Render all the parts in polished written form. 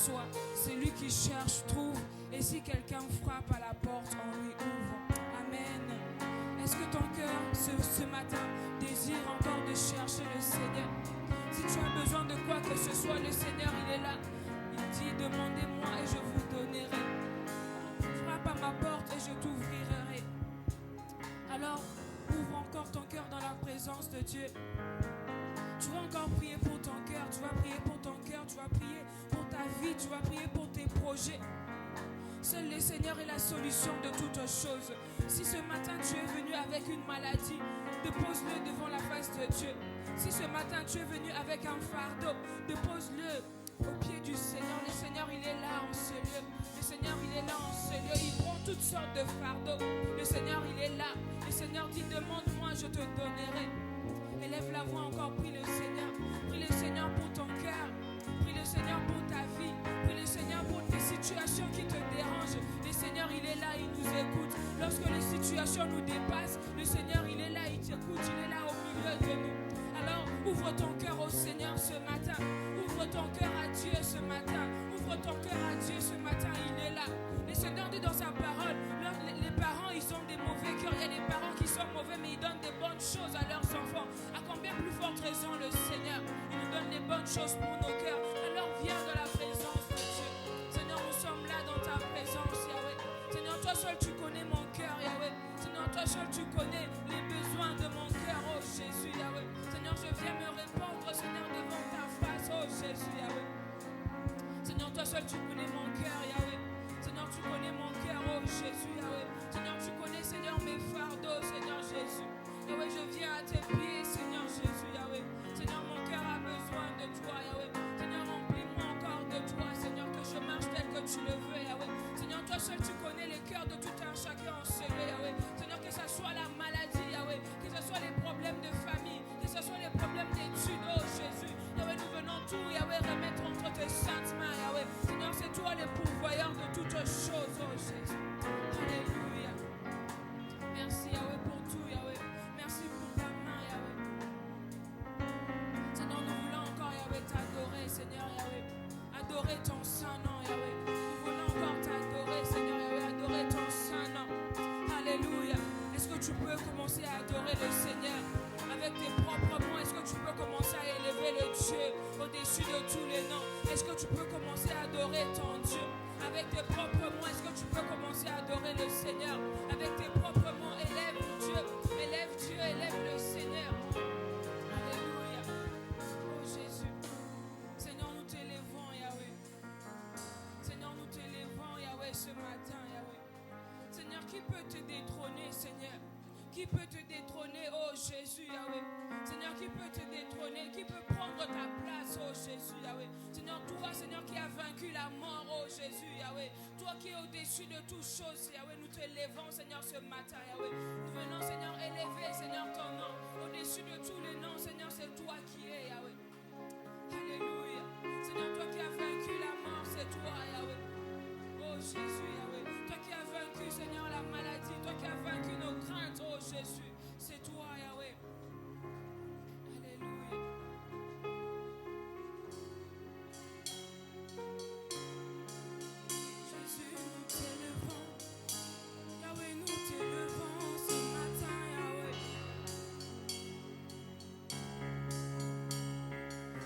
reçoit. C'est lui qui cherche, trouve. Et si quelqu'un frappe à la porte, on lui ouvre. Amen. Est-ce que ton cœur, ce matin, désire encore de chercher le Seigneur? Si tu as besoin de quoi que ce soit, le Seigneur, il est là. Il dit, demandez-moi et je vous donnerai. Frappe à ma porte et je t'ouvrirai. Alors, ouvre encore ton cœur dans la présence de Dieu. Tu vas encore prier pour ton cœur, tu vas prier pour ton cœur, tu vas prier pour ta vie, tu vas prier pour tes projets. Seul le Seigneur est la solution de toutes choses. Si ce matin tu es venu avec une maladie, dépose-le devant la face de Dieu. Si ce matin tu es venu avec un fardeau, dépose-le au pied du Seigneur. Le Seigneur, il est là en ce lieu. Le Seigneur, il est là en ce lieu. Il prend toutes sortes de fardeaux. Le Seigneur, il est là. Le Seigneur dit, demande-moi, je te donnerai. Élève la voix encore, prie le Seigneur. Prie le Seigneur pour ton cœur. Prie le Seigneur pour ta vie. Prie le Seigneur pour tes situations qui te dérangent. Le Seigneur, il est là, il nous écoute. Lorsque les situations nous dépassent, le Seigneur, il est là, il t'écoute. Il est là au milieu de nous. Alors, ouvre ton cœur au Seigneur ce matin. Ouvre ton cœur à Dieu ce matin. Ouvre ton cœur à Dieu ce matin, il est là. Le Seigneur dit dans sa parole, les parents, ils ont des mauvais cœurs. Il y a des parents qui sont mauvais, mais ils donnent des bonnes choses à leurs enfants. À combien plus forte raison le Seigneur, il nous donne les bonnes choses pour nos cœurs. Alors viens dans la présence de Dieu. Seigneur, nous sommes là dans ta présence, Yahweh. Seigneur, toi seul tu connais mon cœur, Yahweh. Seigneur, toi seul tu connais les besoins de mon cœur, oh Jésus, Yahweh. Seigneur, je viens me répandre, Seigneur, devant ta face, oh Jésus, Yahweh. Seigneur, toi seul tu connais mon cœur, Yahweh. Seigneur, tu connais mon cœur, oh Jésus, Yahweh. Seigneur, tu connais, Seigneur, mes fardeaux, Seigneur Jésus. Yahweh, je viens à tes pieds, Seigneur Jésus, Yahweh. Seigneur, mon cœur a besoin de toi, Yahweh. Seigneur, remplis-moi encore de toi, Seigneur, que je marche tel que tu le veux, Yahweh. Seigneur, toi seul tu connais les cœurs de tout un chacun en ce lieu, Yahweh. Seigneur, que ce soit la maladie, Yahweh, que ce soit les problèmes de famille, que ce soit les problèmes d'études, oh Jésus. Yahweh, nous venons tout, Yahweh, remettre entre tes saintes mains, Yahweh. Seigneur, c'est toi le pourvoyeur de toutes choses, oh Jésus. Alléluia. Merci, Yahweh, pour tout, Yahweh. Merci pour ta main, Yahweh. Seigneur, nous voulons encore, Yahweh, t'adorer, Seigneur, Yahweh. Adorer ton saint nom, Yahweh. Nous voulons encore t'adorer, Seigneur, Yahweh. Adorer ton saint nom. Alléluia. Est-ce que tu peux commencer à adorer le Seigneur avec tes propres mots? Est-ce que tu peux commencer à élever le Dieu au-dessus de tous les noms? Est-ce que tu peux commencer à adorer ton Dieu avec tes propres mots? Est-ce que tu peux commencer à adorer le Seigneur avec tes propres mots? Élève Dieu, élève le Seigneur. Alléluia. Oh Jésus. Seigneur, nous t'élevons, Yahweh. Seigneur, nous t'élevons, Yahweh, ce matin, Yahweh. Seigneur, qui peut te détrôner, Seigneur? Qui peut te détrôner, oh Jésus, Yahweh? Seigneur, qui peut te détrôner? Qui peut prendre ta place, oh Jésus, Yahweh? Seigneur, toi, Seigneur, qui as vaincu la mort, oh Jésus, Yahweh. Toi qui es au-dessus de toutes choses, Yahweh, nous te levons, Seigneur, ce matin, Yahweh. Nous venons, Seigneur, élever, Seigneur, ton nom. Au-dessus de tous les noms, Seigneur, c'est toi qui es, Yahweh. Alléluia. Seigneur, toi qui as vaincu la mort, c'est toi, Yahweh. Oh Jésus, Yahweh. Toi qui as vaincu, Seigneur, la maladie. Toi qui as vaincu nos craintes, oh Jésus. C'est toi, Yahweh. Alléluia. Jésus, nous t'élevons. Yahweh, nous t'élevons ce matin, Yahweh.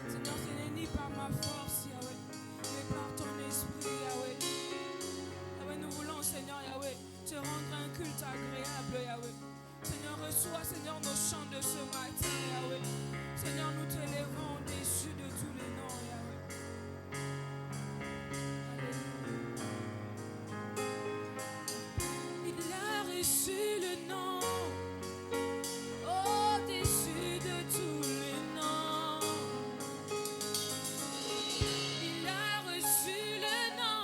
Seigneur, ce n'est ni par ma force, Yahweh, mais par ton esprit, Yahweh. Yahweh, nous voulons, Seigneur, Yahweh, te rendre un culte agréable, Yahweh. Seigneur, reçois, Seigneur, nos chants de ce matin, Yahweh. Seigneur, nous t'élevons au-dessus de tous les noms, Yahweh. Alléluia. Il a reçu le nom au-dessus de tous les noms. Il a reçu le nom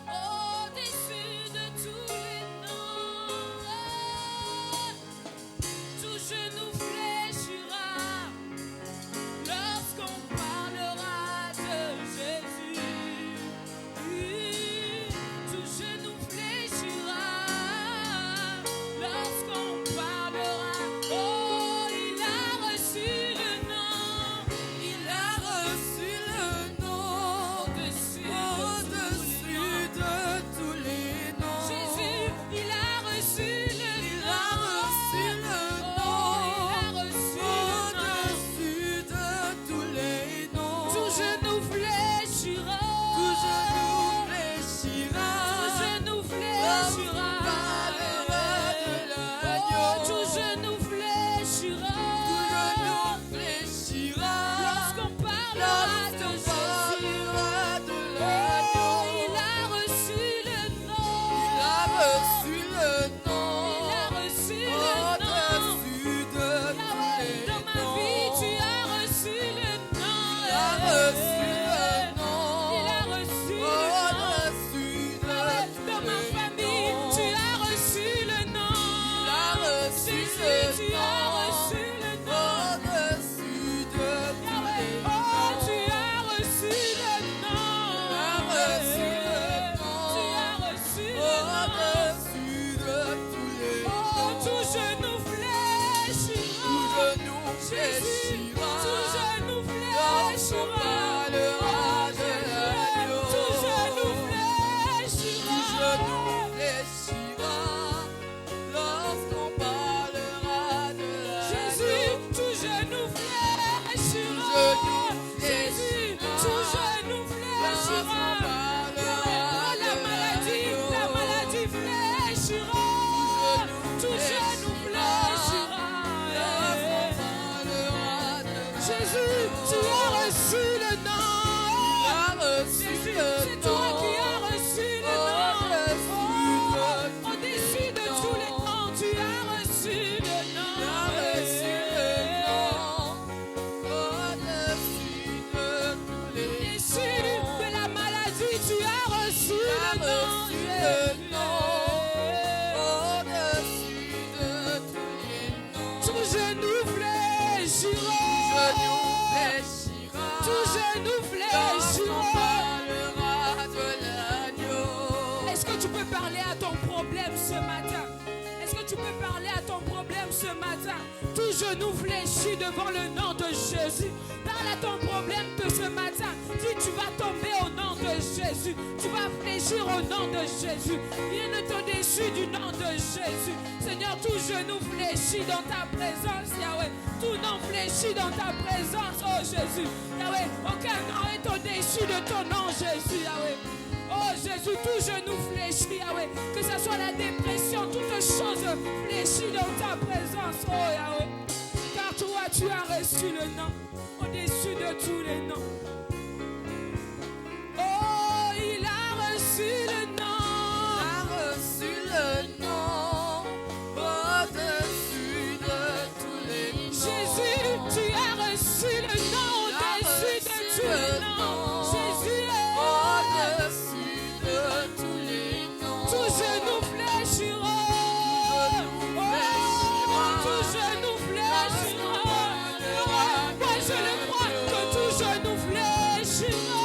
au-dessus de tous les noms. Tout genou fléchira, le le nom, au-dessus de tous les noms. Tout genou fléchira. Tout genou fléchira. Parlera de l'agneau. Est-ce que tu peux parler à ton problème ce matin? Est-ce que tu peux parler à ton problème ce matin? Tout genou fléchit devant le nom de Jésus. Parle à ton problème de ce matin. Dis, tu vas tomber au nom de Jésus. Tu vas fléchir au nom de Jésus. Rien ne te déchire du nom de Jésus. Seigneur, tout genou fléchit dans ta présence, Yahweh. Tout nom fléchit dans ta présence, oh Jésus. Yahweh, aucun nom est au-dessus de ton nom, Jésus, Yahweh. Oh Jésus, tout genou fléchit, Yahweh. Que ce soit la dépression, toute chose fléchit dans ta présence, oh Yahweh. Car toi, tu as reçu le nom au-dessus de tous les noms. Oh, il a reçu le nom. Il a reçu le nom au-dessus de tous les noms. Jésus, tu as reçu le nom au-dessus de tous les noms. Jésus est au-dessus de tous les noms. tout genou fléchira. Tout genou fléchira. Moi je le crois que tout genou fléchira.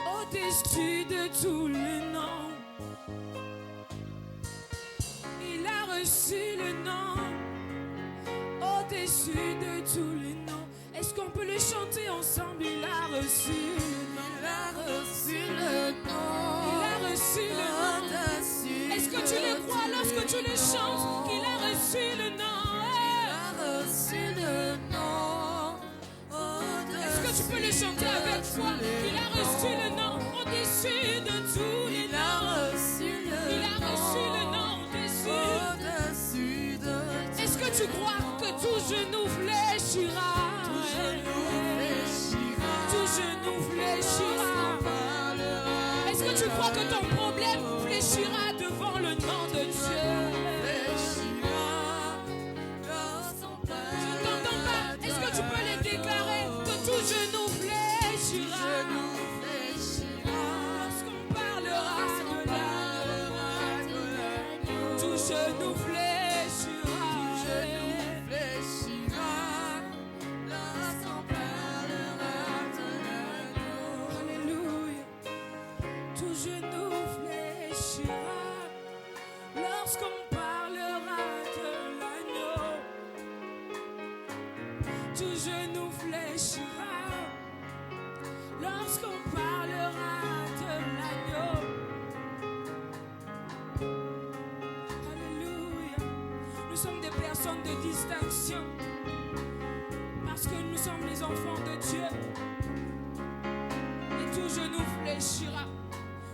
Au-dessus de tous les noms, il a reçu le nom. Au-dessus de tous les noms. Est-ce qu'on peut le chanter ensemble? Il a reçu le nom. Il a reçu le nom. Il a reçu le nom. Est-ce que tu le crois lorsque tu le chantes? Qu'il a reçu le nom. Il a reçu le nom. Est-ce que tu peux le chanter avec foi? Il a reçu le nom au-dessus de tous les noms. Il a reçu le nom au-dessus de. Est-ce que tu crois que tout genou fléchira? Tout genou fléchira. Est-ce que tu crois que ton problème fléchira devant le nom de Dieu? Je t'entends pas. Est-ce que tu peux le déclarer que tout genou fléchira? Lorsqu'on parlera de l'agneau, tout genou fléchira. Alléluia. Tout genou fléchira lorsqu'on parlera de l'agneau. Tout genou fléchira lorsqu'on parlera de l'agneau. Alléluia. Nous sommes des personnes de distinction parce que nous sommes les enfants de Dieu. Et tout genou fléchira.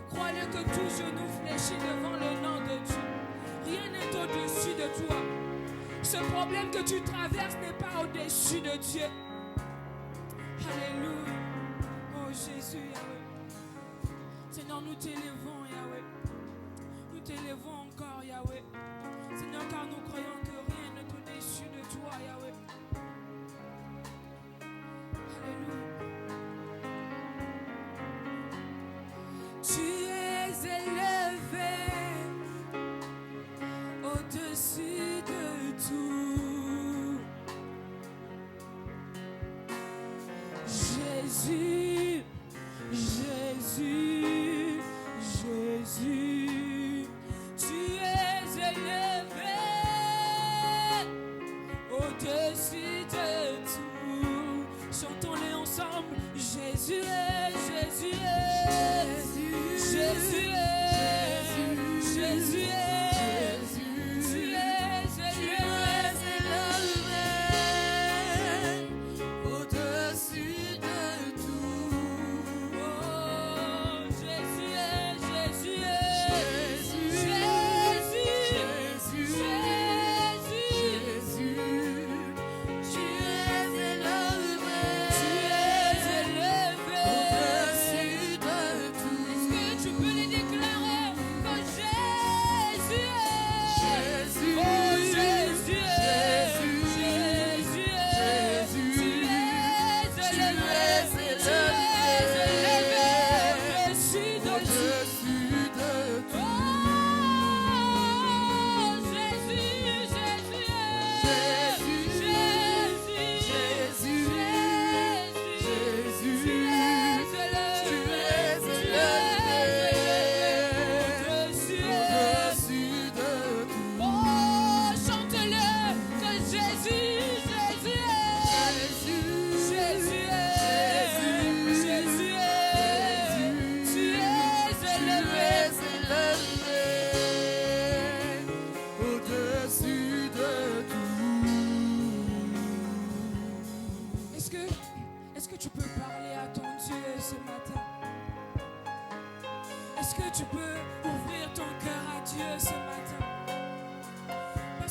Crois-le que tout genou fléchit devant le nom de Dieu. Rien n'est au-dessus de toi. Ce problème que tu traverses n'est pas au-dessus de Dieu. Alléluia. Oh Jésus, Yahweh. Seigneur, nous t'élevons, Yahweh. Nous t'élevons encore, Yahweh. Seigneur, car nous croyons que rien n'est au-dessus de toi, Yahweh. Alléluia. Tu es élevé au-dessus de tout.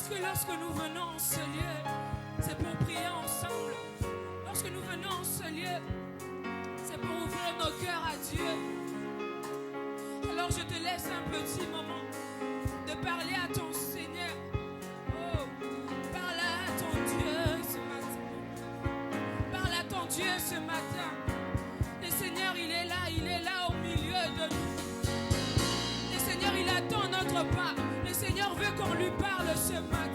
que lorsque nous venons en ce lieu, c'est pour prier ensemble. Lorsque nous venons en ce lieu, c'est pour ouvrir nos cœurs à Dieu. Alors je te laisse un petit moment de parler à ton Seigneur. Oh, parle à ton Dieu ce matin. Parle à ton Dieu ce matin. Le Seigneur, il est là au milieu de nous. Le Seigneur, il attend notre pas. Le Seigneur veut qu'on lui parle ce matin.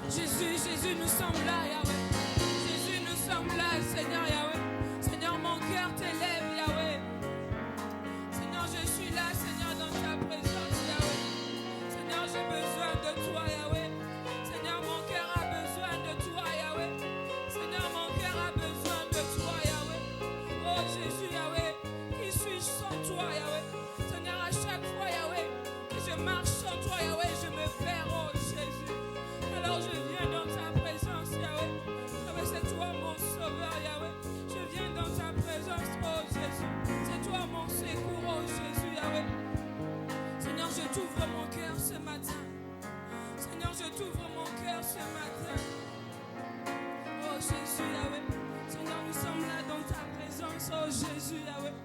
Jésus, nous sommes là, Yahweh. Jésus, nous sommes là, Seigneur Yahweh. Seigneur, mon cœur t'élève, Yahweh. Seigneur, je suis là, Seigneur, dans ta présence, Yahweh. Seigneur, j'ai besoin de toi, Yahweh. Seigneur, mon cœur a besoin de toi, Yahweh. Seigneur, mon cœur a besoin de toi, Yahweh. Oh Jésus, Yahweh, qui suis-je sans toi, Yahweh? Seigneur, à chaque fois, Yahweh, que je marche sans toi, Yahweh, je me perds, oh Jésus. Alors je viens dans ta présence, Yahweh. Yahweh, c'est toi mon sauveur, Yahweh. Je viens dans ta présence, oh Jésus. C'est toi mon secours, oh Jésus, Yahweh. Seigneur, je t'ouvre mon cœur ce matin. Seigneur, je t'ouvre mon cœur ce matin. Oh Jésus, Yahweh. Seigneur, nous sommes là dans ta présence, oh Jésus, Yahweh.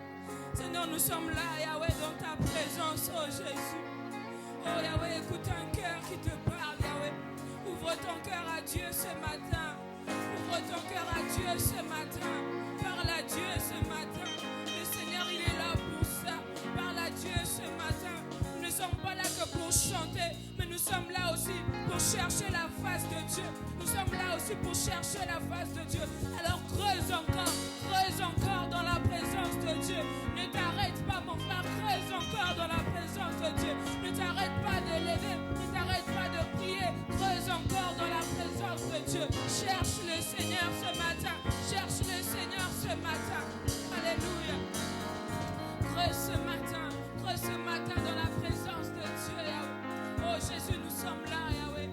Seigneur, nous sommes là, Yahweh, dans ta présence, oh Jésus. Oh Yahweh, écoute un cœur qui te parle, Yahweh. Ouvre ton cœur à Dieu ce matin. Ouvre ton cœur à Dieu ce matin. Parle à Dieu ce matin. Le Seigneur, il est là pour ça. Parle à Dieu ce matin. Nous ne sommes pas là que pour chanter, mais nous sommes là aussi pour chercher la face de Dieu. Nous sommes là aussi pour chercher la face de Dieu. Alors creuse encore dans la présence de Dieu. Ne t'arrête pas, mon frère, creuse encore dans la présence de Dieu. Ne t'arrête pas de lever, ne t'arrête pas de prier. Creuse encore dans la présence de Dieu. Cherche le Seigneur ce matin. Cherche le Seigneur ce matin. Alléluia. Creuse ce matin dans la présence de Dieu, Yahweh. Oh Jésus, nous sommes là, Yahweh.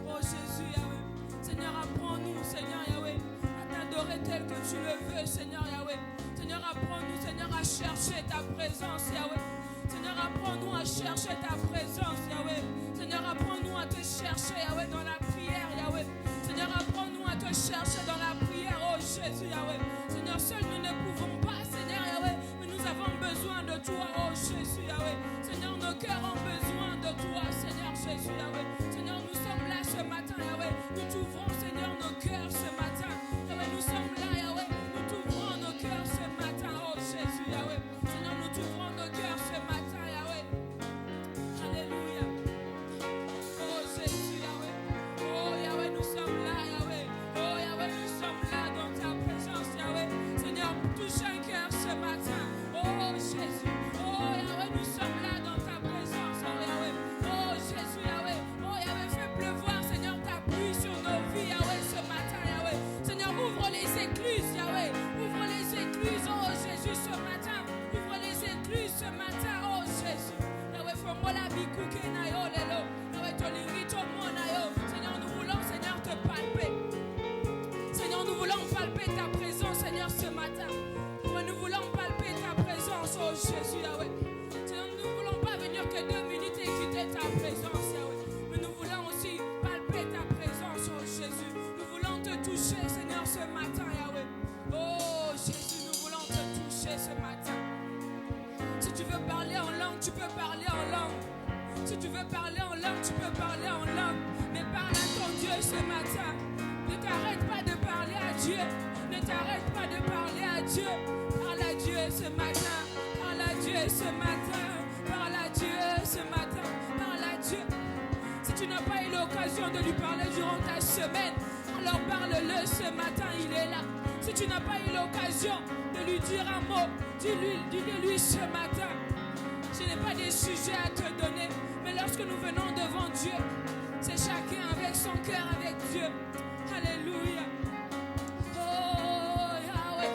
Oh Jésus, Yahweh. Seigneur, apprends-nous, Seigneur, Yahweh, à t'adorer tel que tu le veux, Seigneur, Yahweh. Seigneur, apprends-nous, Seigneur, à chercher ta présence, Yahweh. Seigneur, apprends-nous à chercher ta présence, Yahweh. Seigneur, apprends-nous à te chercher, Yahweh, dans la prière, Yahweh. Seigneur, apprends-nous à te chercher dans la prière, oh Jésus, Yahweh. Seigneur, seuls nous ne pouvons pas, Seigneur, Yahweh, mais nous avons besoin de toi, oh Jésus, Yahweh. Seigneur, nos cœurs ont besoin de toi, Seigneur Jésus, Yahweh. Seigneur, nous sommes là ce matin, Yahweh. Nous t'ouvrons, Seigneur, nos cœurs ce matin. Yahweh, nous sommes là, Yahweh. Nous t'ouvrons nos cœurs ce matin, oh Jésus, Yahweh. Seigneur, nous t'ouvrons nos cœurs ce matin, Yahweh. Alléluia. Oh Jésus, Yahweh. Oh Yahweh, nous sommes là, Yahweh. Oh Yahweh, nous sommes là dans ta présence, Yahweh. Seigneur, touche un cœur ce matin. Oh Jésus. Oh Yahweh, nous sommes là dans ta présence, oh Yahweh. Oh Jésus, Yahweh. Oh Yahweh, fais pleuvoir, Seigneur, ta pluie sur nos vies, Yahweh, ce matin, Yahweh. Seigneur, ouvre les écluses, Yahweh. Ouvre les écluses, oh Jésus, ce matin. Ouvre les écluses ce matin, oh Jésus. Yahweh, fais-moi la bikouke na yo lelo. Yahweh, tolingito mo na yo. Seigneur, nous voulons, Seigneur, te palper. Seigneur, nous voulons palper ta présence, Seigneur, ce matin. Nous voulons palper ta présence, oh Jésus, Yahweh. Seigneur, nous ne voulons pas venir que 2 minutes et quitter ta présence, Yahweh. Mais nous voulons aussi palper ta présence, oh Jésus. Nous voulons te toucher, Seigneur, ce matin, Yahweh. Oh Jésus, nous voulons te toucher ce matin. Si tu veux parler en langue, tu peux parler en langue. Si tu veux parler en langue, tu peux parler en langue. Mais parle à ton Dieu ce matin. Ne t'arrête pas de parler à Dieu. Ne t'arrête pas de parler à Dieu. Parle à Dieu ce matin. Parle à Dieu ce matin. Parle à Dieu ce matin. Parle à Dieu. Si tu n'as pas eu l'occasion de lui parler durant ta semaine, alors parle-le ce matin, il est là. Si tu n'as pas eu l'occasion de lui dire un mot, dis-le-lui ce matin. Je n'ai pas des sujets à te donner, mais lorsque nous venons devant Dieu, c'est chacun avec son cœur, avec Dieu. Alléluia. Oh Yahweh,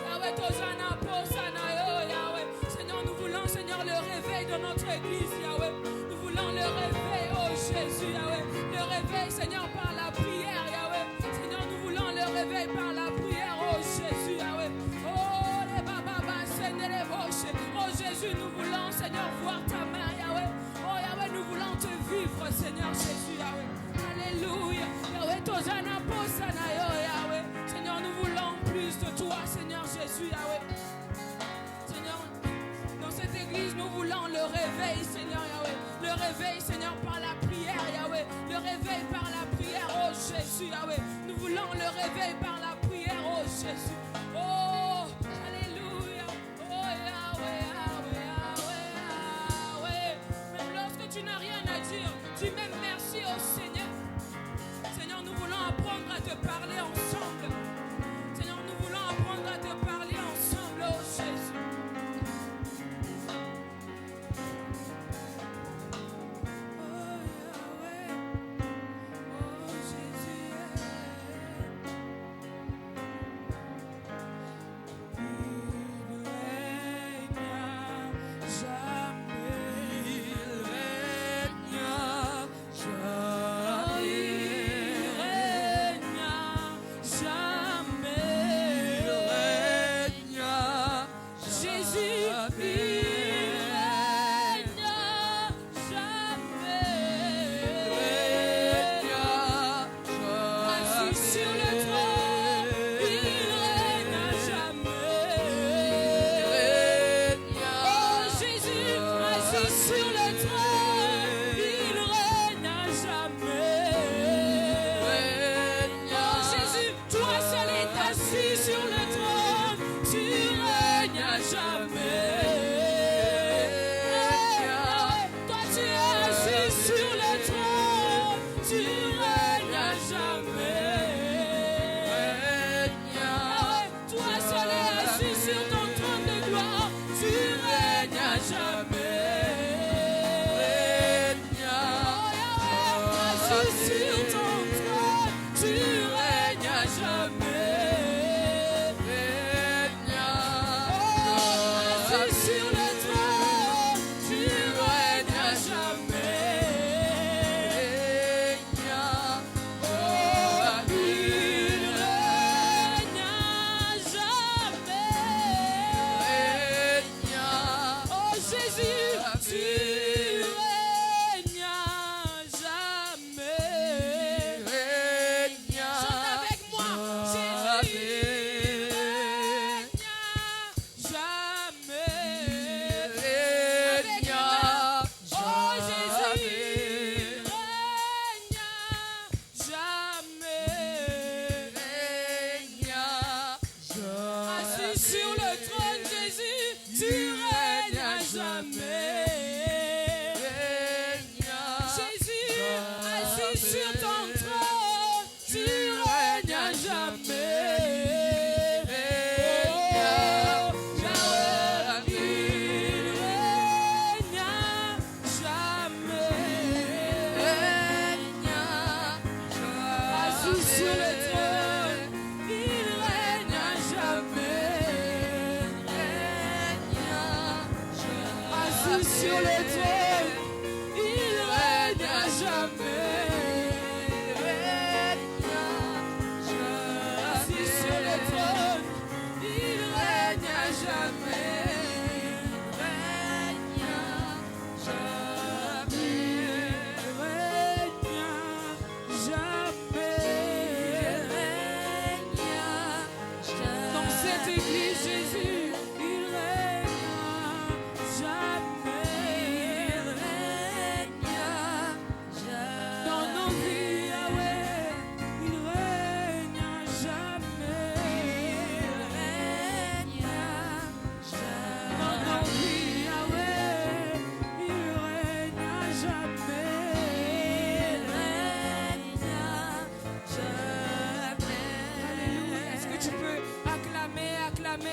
Yahweh, Tozana, Posana, oh Yahweh. Seigneur, nous voulons, Seigneur, le réveil de notre église, Yahweh. Nous voulons le réveil, oh Jésus, Yahweh. Le réveil, Seigneur, par la prière, Yahweh. Seigneur, nous voulons le réveil par la prière, oh Jésus, Yahweh. Oh les bababa, Seigneur, les roches. Oh Jésus, nous voulons, Seigneur, voir ta main, Yahweh. Oh Yahweh, nous voulons te délivre, Seigneur Jésus, Yahweh. Alléluia. Yahweh, Tozana Posana, Yahweh. Seigneur, nous voulons plus de toi, Seigneur Jésus, Yahweh. Seigneur, dans cette église, nous voulons le réveil, Seigneur, Yahweh. Le réveil, Seigneur, par la prière, Yahweh. Le réveil par la prière, oh Jésus, Yahweh. Nous voulons le réveil par la prière, oh Jésus. Oh, alléluia. Oh, Yahweh, Yahweh, Yahweh, Yahweh. Même lorsque tu n'as rien à dire, dis même merci au Seigneur. Seigneur, nous voulons apprendre à te parler ensemble. Seigneur, nous voulons apprendre à te parler ensemble, oh Jésus.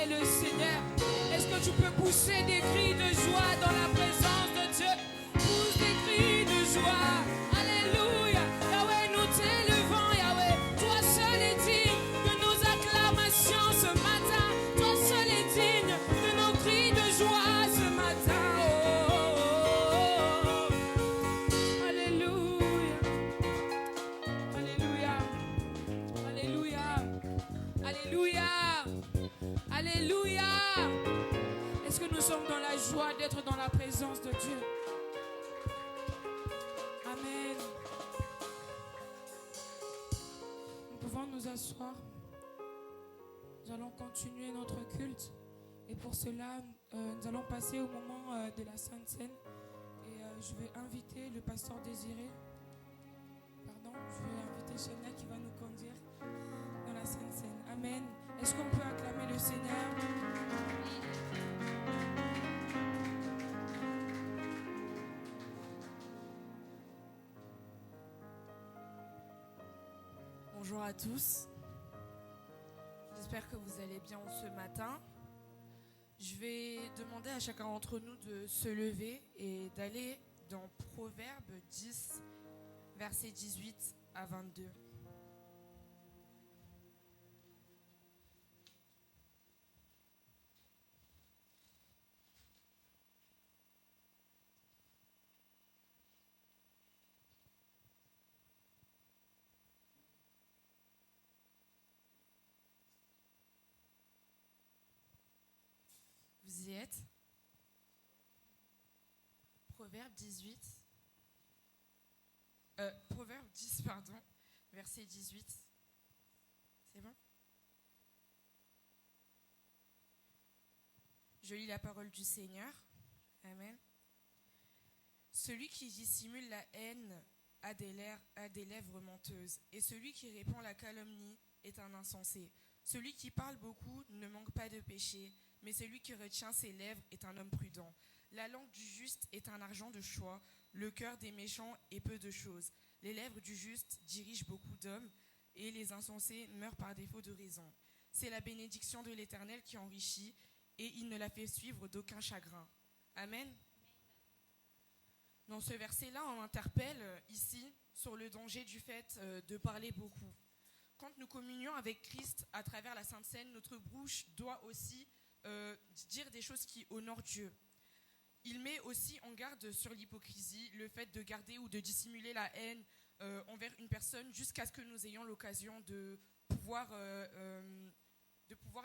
Le Seigneur. Est-ce que tu peux pousser des cris de joie dans la présence de Dieu? Pousse des cris de joie. Alléluia. Yahweh, nous t'élevons, Yahweh. Toi seul est digne de nos acclamations ce matin. Toi seul est digne de nos cris de joie ce matin. Oh, oh, oh. Alléluia. Alléluia. Alléluia. Alléluia. Alléluia. Est-ce que nous sommes dans la nous asseoir. Nous allons continuer notre culte. Et pour cela, nous allons passer au moment de la Sainte Seine. Et je vais inviter le pasteur Désiré. Je vais inviter Shania qui va nous conduire dans la Sainte Seine. Amen. Est-ce qu'on peut acclamer le Seigneur? Bonjour à tous. J'espère que vous allez bien ce matin. Je vais demander à chacun d'entre nous de se lever et d'aller dans Proverbe 10, versets 18 à 22. Vous y êtes? Proverbe 10, verset 18. C'est bon? Je lis la parole du Seigneur. Amen. Celui qui dissimule la haine a des lèvres menteuses, et celui qui répand la calomnie est un insensé. Celui qui parle beaucoup ne manque pas de péché, mais celui qui retient ses lèvres est un homme prudent. La langue du juste est un argent de choix, le cœur des méchants est peu de choses. Les lèvres du juste dirigent beaucoup d'hommes, et les insensés meurent par défaut de raison. C'est la bénédiction de l'Éternel qui enrichit, et il ne la fait suivre d'aucun chagrin. Amen. Dans ce verset-là, on interpelle ici sur le danger du fait de parler beaucoup. Quand nous communions avec Christ à travers la Sainte Seine, notre bouche doit aussi dire des choses qui honorent Dieu. Il met aussi en garde sur l'hypocrisie, le fait de garder ou de dissimuler la haine envers une personne jusqu'à ce que nous ayons l'occasion de pouvoir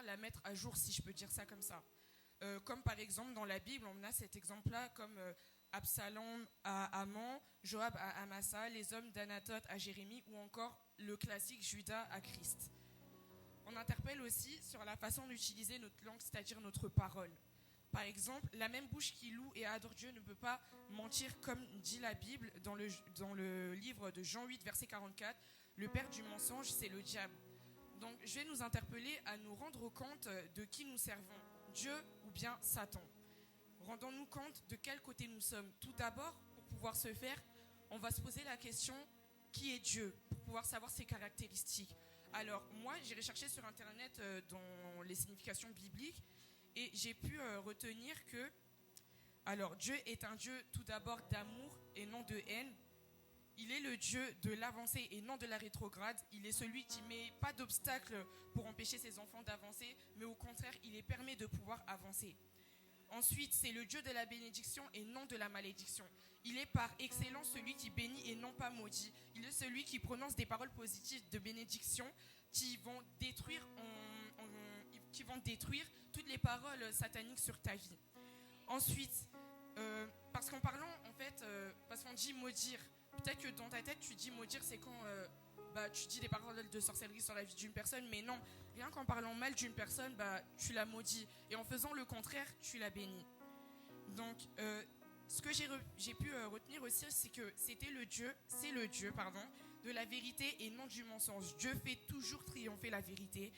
la mettre à jour, si je peux dire ça comme ça. Comme par exemple dans la Bible, on a cet exemple-là comme Absalom à Amon, Joab à Amasa, les hommes d'Anatote à Jérémie ou encore le classique Judas à Christ. On interpelle aussi sur la façon d'utiliser notre langue, c'est-à-dire notre parole. Par exemple, la même bouche qui loue et adore Dieu ne peut pas mentir comme dit la Bible dans le livre de Jean 8, verset 44. Le père du mensonge, c'est le diable. Donc je vais nous interpeller à nous rendre compte de qui nous servons, Dieu ou bien Satan. Rendons-nous compte de quel côté nous sommes. Tout d'abord, pour pouvoir ce faire, on va se poser la question, qui est Dieu, pour pouvoir savoir ses caractéristiques. Alors moi, j'ai recherché sur internet dans les significations bibliques et j'ai pu retenir que Dieu est un Dieu tout d'abord d'amour et non de haine. Il est le Dieu de l'avancée et non de la rétrograde. Il est celui qui ne met pas d'obstacle pour empêcher ses enfants d'avancer, mais au contraire, il les permet de pouvoir avancer. Ensuite, c'est le Dieu de la bénédiction et non de la malédiction. Il est par excellence celui qui bénit et non pas maudit. Il est celui qui prononce des paroles positives de bénédiction qui vont détruire toutes les paroles sataniques sur ta vie. Ensuite, parce qu'on dit maudire, peut-être que dans ta tête tu dis maudire, c'est quand tu dis des paroles de sorcellerie sur la vie d'une personne, mais non, rien qu'en parlant mal d'une personne, tu la maudis, et en faisant le contraire, tu la bénis. Donc, ce que j'ai pu retenir aussi, c'est que c'est le Dieu de la vérité et non du mensonge. Dieu fait toujours triompher la vérité.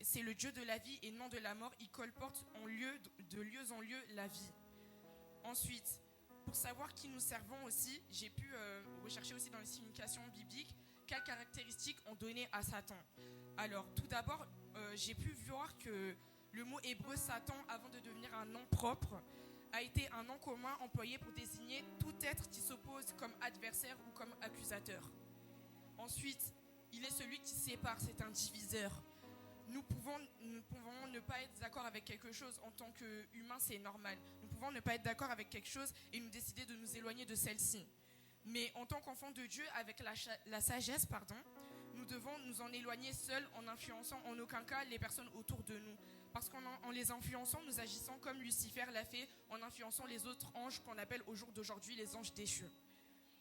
C'est le Dieu de la vie et non de la mort. Il colporte de lieu en lieu la vie. Ensuite, pour savoir qui nous servons aussi, j'ai pu rechercher aussi dans les significations bibliques quelles caractéristiques ont donné à Satan. Alors, tout d'abord, j'ai pu voir que le mot hébreu Satan, avant de devenir un nom propre, a été un nom commun employé pour désigner tout être qui s'oppose comme adversaire ou comme accusateur. Ensuite, il est celui qui sépare, c'est un diviseur. Nous pouvons ne pas être d'accord avec quelque chose en tant qu'humain, c'est normal. Nous pouvons ne pas être d'accord avec quelque chose et nous décider de nous éloigner de celle-ci. Mais en tant qu'enfants de Dieu, avec la sagesse, nous devons nous en éloigner seuls en n'influençant en aucun cas les personnes autour de nous. Parce qu'en les influençant, nous agissons comme Lucifer l'a fait en influençant les autres anges qu'on appelle au jour d'aujourd'hui les anges déchus.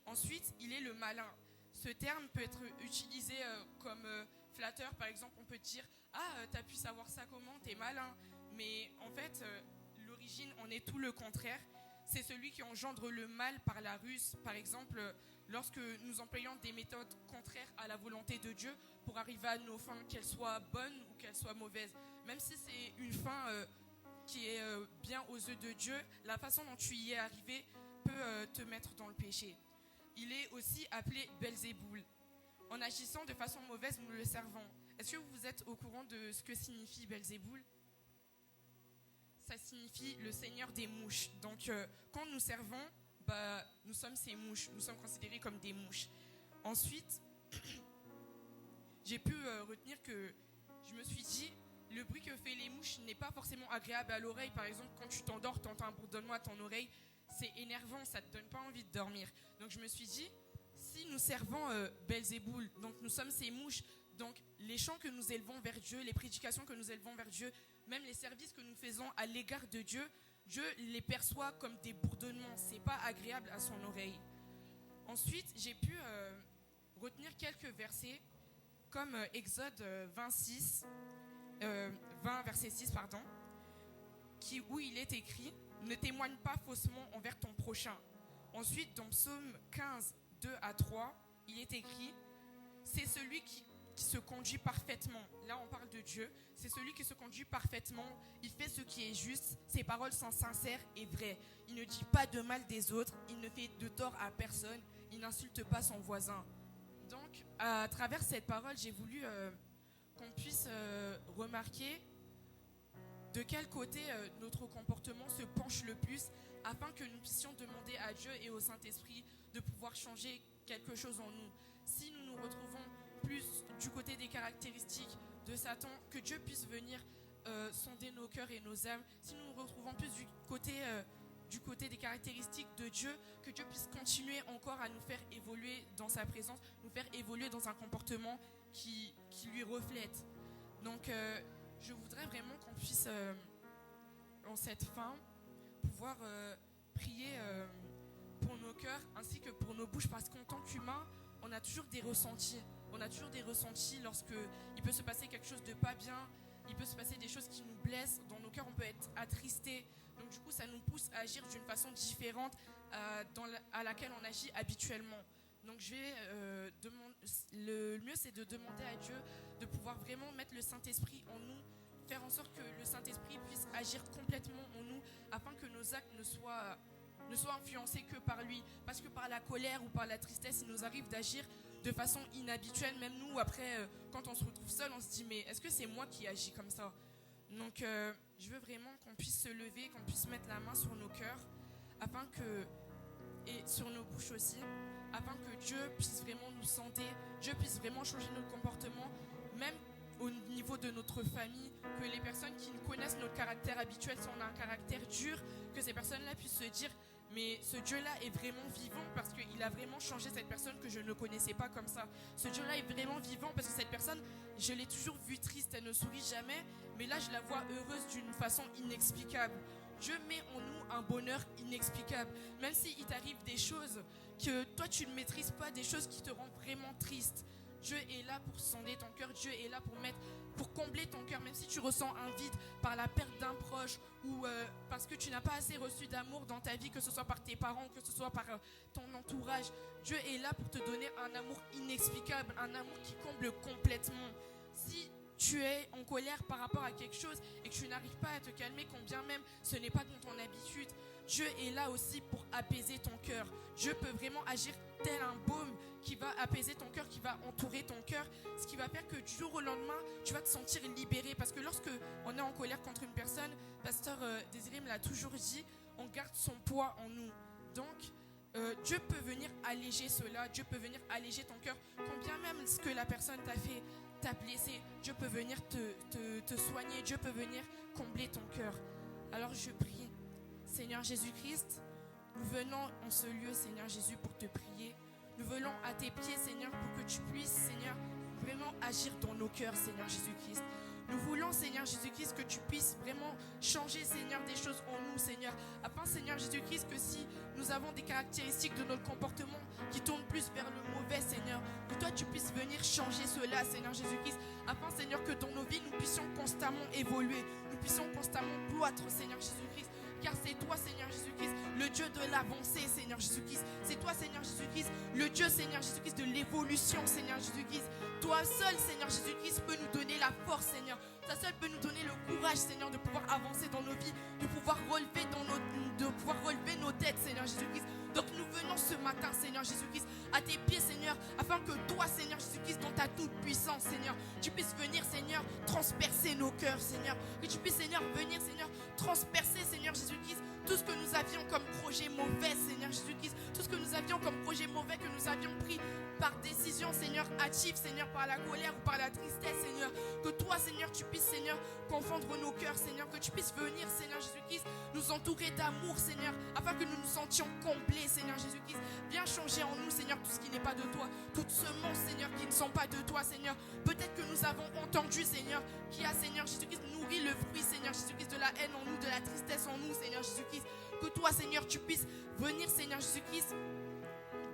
Ensuite, il est le malin. Ce terme peut être utilisé comme flatteur. Par exemple, on peut te dire « Ah, t'as pu savoir ça comment? T'es malin. » Mais en fait, l'origine en est tout le contraire. C'est celui qui engendre le mal par la ruse. Par exemple, lorsque nous employons des méthodes contraires à la volonté de Dieu pour arriver à nos fins, qu'elles soient bonnes ou qu'elles soient mauvaises. Même si c'est une fin qui est bien aux yeux de Dieu, la façon dont tu y es arrivé peut te mettre dans le péché. Il est aussi appelé Belzéboul. En agissant de façon mauvaise, nous le servons. Est-ce que vous êtes au courant de ce que signifie Belzéboul? Ça signifie le seigneur des mouches. Donc, quand nous servons, nous sommes ces mouches. Nous sommes considérés comme des mouches. Ensuite, j'ai pu retenir que je me suis dit, le bruit que fait les mouches n'est pas forcément agréable à l'oreille. Par exemple, quand tu t'endors, tu entends un bourdonnement à ton oreille. C'est énervant, ça ne te donne pas envie de dormir. Donc, je me suis dit, si nous servons Belzéboul, donc nous sommes ces mouches, donc les chants que nous élevons vers Dieu, les prédications que nous élevons vers Dieu, même les services que nous faisons à l'égard de Dieu, Dieu les perçoit comme des bourdonnements. C'est pas agréable à son oreille. Ensuite, j'ai pu retenir quelques versets, comme Exode 26, 20, verset 6, pardon, où il est écrit « Ne témoigne pas faussement envers ton prochain ». Ensuite, dans Psaume 15, 2 à 3, il est écrit « C'est celui qui se conduit parfaitement ». Là, on parle de Dieu. C'est celui qui se conduit parfaitement. Il fait ce qui est juste. Ses paroles sont sincères et vraies. Il ne dit pas de mal des autres. Il ne fait de tort à personne. Il n'insulte pas son voisin. Donc, à travers cette parole, j'ai voulu qu'on puisse remarquer de quel côté notre comportement se penche le plus, afin que nous puissions demander à Dieu et au Saint-Esprit de pouvoir changer quelque chose en nous. Si nous nous retrouvons plus du côté des caractéristiques de Satan, que Dieu puisse venir sonder nos cœurs et nos âmes. Si nous nous retrouvons plus du côté des caractéristiques de Dieu, que Dieu puisse continuer encore à nous faire évoluer dans sa présence, nous faire évoluer dans un comportement qui lui reflète. Donc, je voudrais vraiment qu'on puisse, en cette fin, pouvoir prier pour nos cœurs ainsi que pour nos bouches, parce qu'en tant qu'humain, on a toujours des ressentis. On a toujours des ressentis lorsque il peut se passer quelque chose de pas bien, il peut se passer des choses qui nous blessent. Dans nos cœurs, on peut être attristé. Donc du coup, ça nous pousse à agir d'une façon différente à laquelle on agit habituellement. Donc le mieux, c'est de demander à Dieu de pouvoir vraiment mettre le Saint-Esprit en nous, faire en sorte que le Saint-Esprit puisse agir complètement en nous, afin que nos actes ne soient influencés que par lui. Parce que par la colère ou par la tristesse, il nous arrive d'agir de façon inhabituelle. Même nous, après, quand on se retrouve seul, on se dit, mais est-ce que c'est moi qui agis comme ça? Donc, je veux vraiment qu'on puisse se lever, qu'on puisse mettre la main sur nos cœurs, et sur nos bouches aussi, afin que Dieu puisse vraiment nous sonder, Dieu puisse vraiment changer notre comportement, même au niveau de notre famille, que les personnes qui connaissent notre caractère habituel, si on a un caractère dur, que ces personnes-là puissent se dire, mais ce Dieu-là est vraiment vivant parce qu'il a vraiment changé cette personne que je ne connaissais pas comme ça. Ce Dieu-là est vraiment vivant parce que cette personne, je l'ai toujours vue triste, elle ne sourit jamais, mais là je la vois heureuse d'une façon inexplicable. Dieu met en nous un bonheur inexplicable. Même s'il t'arrive des choses que toi tu ne maîtrises pas, des choses qui te rendent vraiment triste, Dieu est là pour sonder ton cœur, Dieu est là pour combler ton cœur, même si tu ressens un vide par la perte d'un proche ou parce que tu n'as pas assez reçu d'amour dans ta vie, que ce soit par tes parents, que ce soit par ton entourage. Dieu est là pour te donner un amour inexplicable, un amour qui comble complètement. Si tu es en colère par rapport à quelque chose et que tu n'arrives pas à te calmer, quand bien même ce n'est pas dans ton habitude, Dieu est là aussi pour apaiser ton cœur. Dieu peut vraiment agir tel un baume qui va apaiser ton cœur, qui va entourer ton cœur, ce qui va faire que du jour au lendemain, tu vas te sentir libéré. Parce que lorsque on est en colère contre une personne, Pasteur Désiré me l'a toujours dit, on garde son poids en nous. Donc, Dieu peut venir alléger cela, Dieu peut venir alléger ton cœur, quand bien même ce que la personne t'a fait, t'a blessé, Dieu peut venir te soigner, Dieu peut venir combler ton cœur. Alors je prie, Seigneur Jésus-Christ, nous venons en ce lieu, Seigneur Jésus, pour te prier. Nous venons à tes pieds, Seigneur, pour que tu puisses, Seigneur, vraiment agir dans nos cœurs, Seigneur Jésus-Christ. Nous voulons, Seigneur Jésus-Christ, que tu puisses vraiment changer, Seigneur, des choses en nous, Seigneur. Afin, Seigneur Jésus-Christ, que si nous avons des caractéristiques de notre comportement qui tournent plus vers le mauvais, Seigneur, que toi tu puisses venir changer cela, Seigneur Jésus-Christ. Afin, Seigneur, que dans nos vies, nous puissions constamment évoluer, nous puissions constamment croître, Seigneur Jésus-Christ. Car c'est toi, Seigneur Jésus-Christ, le Dieu de l'avancée, Seigneur Jésus-Christ. C'est toi, Seigneur Jésus-Christ, le Dieu, Seigneur Jésus-Christ, de l'évolution, Seigneur Jésus-Christ. Toi seul, Seigneur Jésus-Christ, peux nous donner la force, Seigneur. Toi seul peux nous donner le courage, Seigneur, de pouvoir avancer dans nos vies, de pouvoir relever nos têtes, Seigneur Jésus-Christ. Donc nous venons ce matin, Seigneur Jésus-Christ, à tes pieds, Seigneur, afin que toi, Seigneur Jésus-Christ, dans ta toute puissance, Seigneur, tu puisses venir, Seigneur, transpercer nos cœurs, Seigneur. Que tu puisses, Seigneur, venir, Seigneur, transpercer, Seigneur Jésus-Christ, tout ce que nous avions comme projet mauvais, Seigneur Jésus-Christ, tout ce que nous avions comme projet mauvais que nous avions pris par décision, Seigneur, hâtive, Seigneur, par la colère ou par la tristesse, Seigneur. Que toi, Seigneur, tu puisses, Seigneur, confondre nos cœurs, Seigneur. Que tu puisses venir, Seigneur Jésus-Christ, nous entourer d'amour, Seigneur, afin que nous nous sentions comblés, Seigneur Jésus-Christ. Viens changer en nous, Seigneur, tout ce qui n'est pas de toi, toutes semences, Seigneur, qui ne sont pas de toi, Seigneur. Peut-être que nous avons entendu, Seigneur, qui a, Seigneur Jésus-Christ, nourri le fruit, Seigneur Jésus-Christ, de la haine en nous, de la tristesse en nous, Seigneur Jésus-Christ. Que toi, Seigneur, tu puisses venir, Seigneur Jésus-Christ,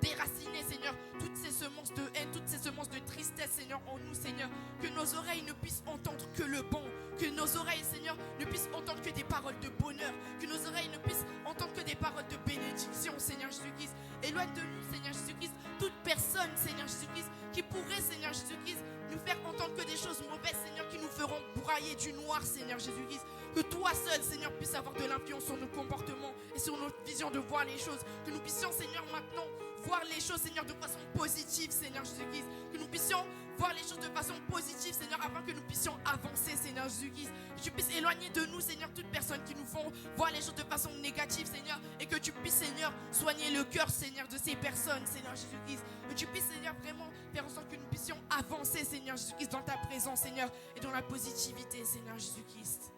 déraciner, Seigneur, toutes ces semences de haine, toutes ces semences de tristesse, Seigneur, en nous, Seigneur. Que nos oreilles ne puissent entendre que le bon. Que nos oreilles, Seigneur, ne puissent entendre que des paroles de bonheur. Que nos oreilles ne puissent entendre que des paroles de bénédiction, Seigneur Jésus-Christ. Éloigne de nous, Seigneur Jésus-Christ, toute personne, Seigneur Jésus-Christ, qui pourrait, Seigneur Jésus-Christ, nous faire entendre que des choses mauvaises, Seigneur, qui nous feront brailler du noir, Seigneur Jésus-Christ. Que toi seul, Seigneur, puisse avoir de l'influence sur nos comportements et sur notre vision de voir les choses. Que nous puissions, Seigneur, maintenant voir les choses, Seigneur, de façon positive, Seigneur Jésus-Christ. Que nous puissions voir les choses de façon positive, Seigneur, afin que nous puissions avancer, Seigneur Jésus-Christ. Que tu puisses éloigner de nous, Seigneur, toutes personnes qui nous font voir les choses de façon négative, Seigneur. Et que tu puisses, Seigneur, soigner le cœur, Seigneur, de ces personnes, Seigneur Jésus-Christ. Que tu puisses, Seigneur, vraiment faire en sorte que nous puissions avancer, Seigneur Jésus-Christ, dans ta présence, Seigneur, et dans la positivité, Seigneur Jésus-Christ.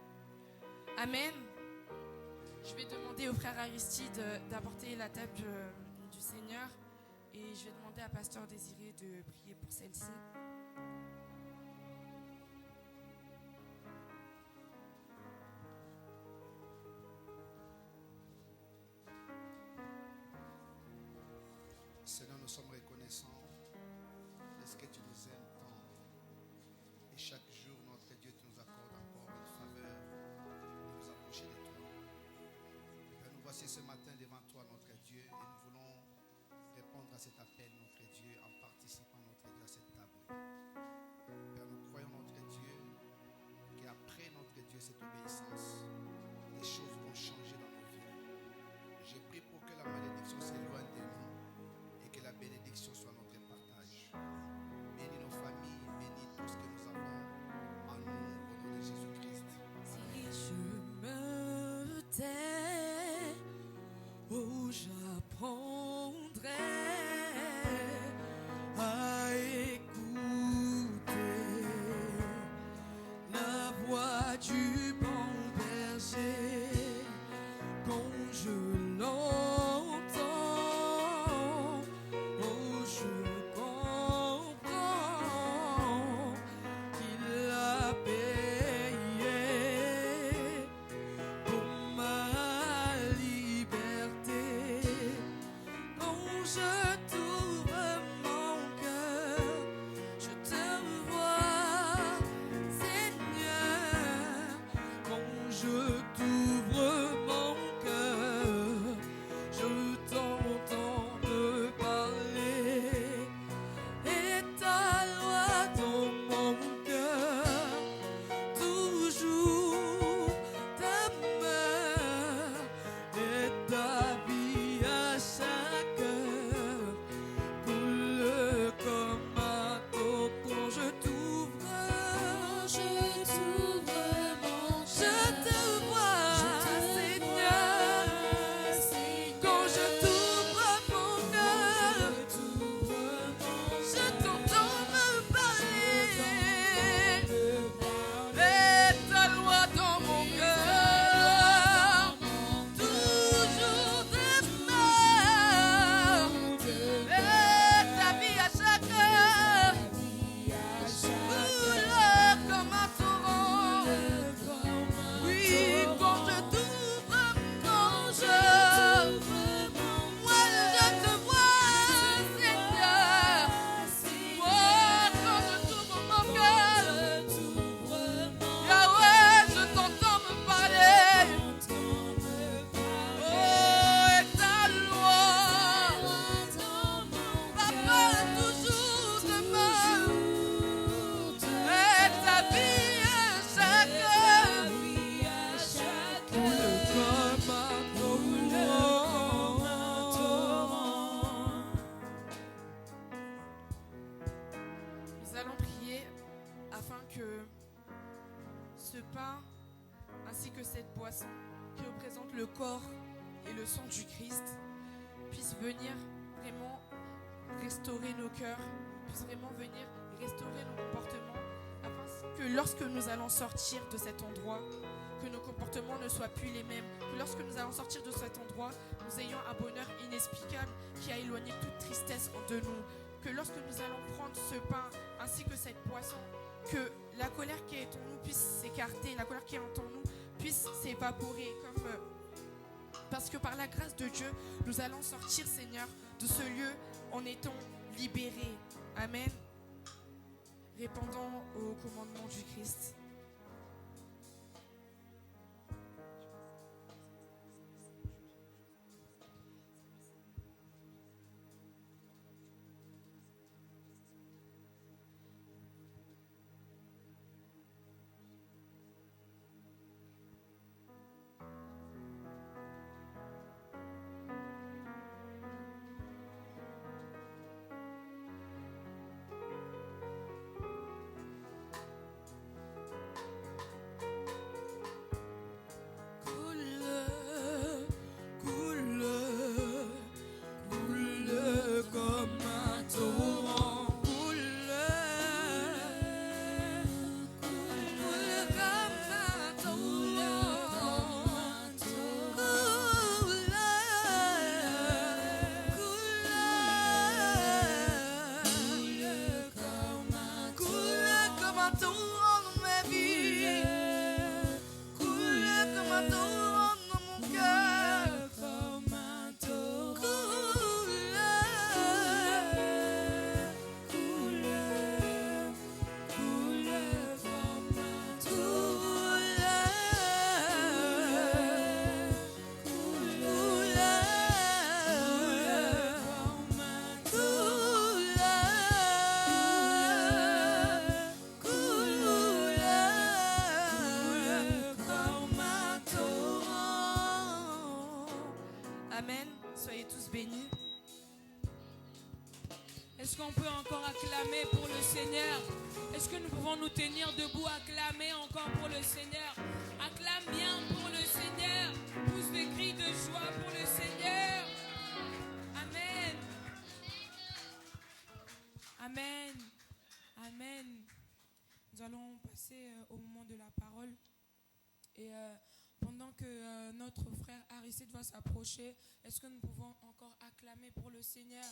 Amen. Je vais demander au frère Aristide d'apporter la table du Seigneur et je vais demander à Pasteur Désiré de prier pour celle-ci. Seigneur, nous sommes reconnaissants de ce que tu nous aimes tant. Et chaque jour, notre Dieu, tu nous accordes encore une faveur de nous approcher de toi. Père, nous voici ce matin devant toi, notre Dieu, et nous voulons répondre à cet appel, notre Dieu, en participant, notre Dieu, à cette table. Père, nous croyons, notre Dieu, qu'après, notre Dieu, cette obéissance, des choses vont changer dans nos vies. Je prie pour que la malédiction s'éloigne de nous et que la bénédiction soit notre partage. Bénis nos familles, bénis tout ce que nous avons en nous, au nom de Jésus-Christ. Si je me tais, oh, j'apprendrai à écouter la voix du bon berger quand je l'entends. Oh, je comprends qu'il a payé pour ma liberté. Quand je t'ouvre mon cœur, je te vois, Seigneur. Quand je t'ouvre mon cœur, je t'entends me parler. Et ta loi dans mon cœur, toujours demeure. Et ta vie à chaque heure pain ainsi que cette boisson qui représente le corps et le sang du Christ puisse venir vraiment restaurer nos cœurs, puisse vraiment venir restaurer nos comportements, afin que lorsque nous allons sortir de cet endroit, que nos comportements ne soient plus les mêmes, que lorsque nous allons sortir de cet endroit, nous ayons un bonheur inexplicable qui a éloigné toute tristesse de nous, que lorsque nous allons prendre ce pain ainsi que cette boisson, que la colère qui est en nous puisse s'écarter, la colère qui est en nous puisse s'évaporer, parce que par la grâce de Dieu, nous allons sortir, Seigneur, de ce lieu en étant libérés. Amen. Répondant au commandement du Christ. Est-ce qu'on peut encore acclamer pour le Seigneur? Est-ce que nous pouvons nous tenir debout, acclamer encore pour le Seigneur? Acclame bien pour le Seigneur. Pousse des cris de joie pour le Seigneur. Amen. Amen. Amen. Nous allons passer au moment de la parole. Et pendant que notre frère Aristide va s'approcher, est-ce que nous pouvons encore acclamer pour le Seigneur?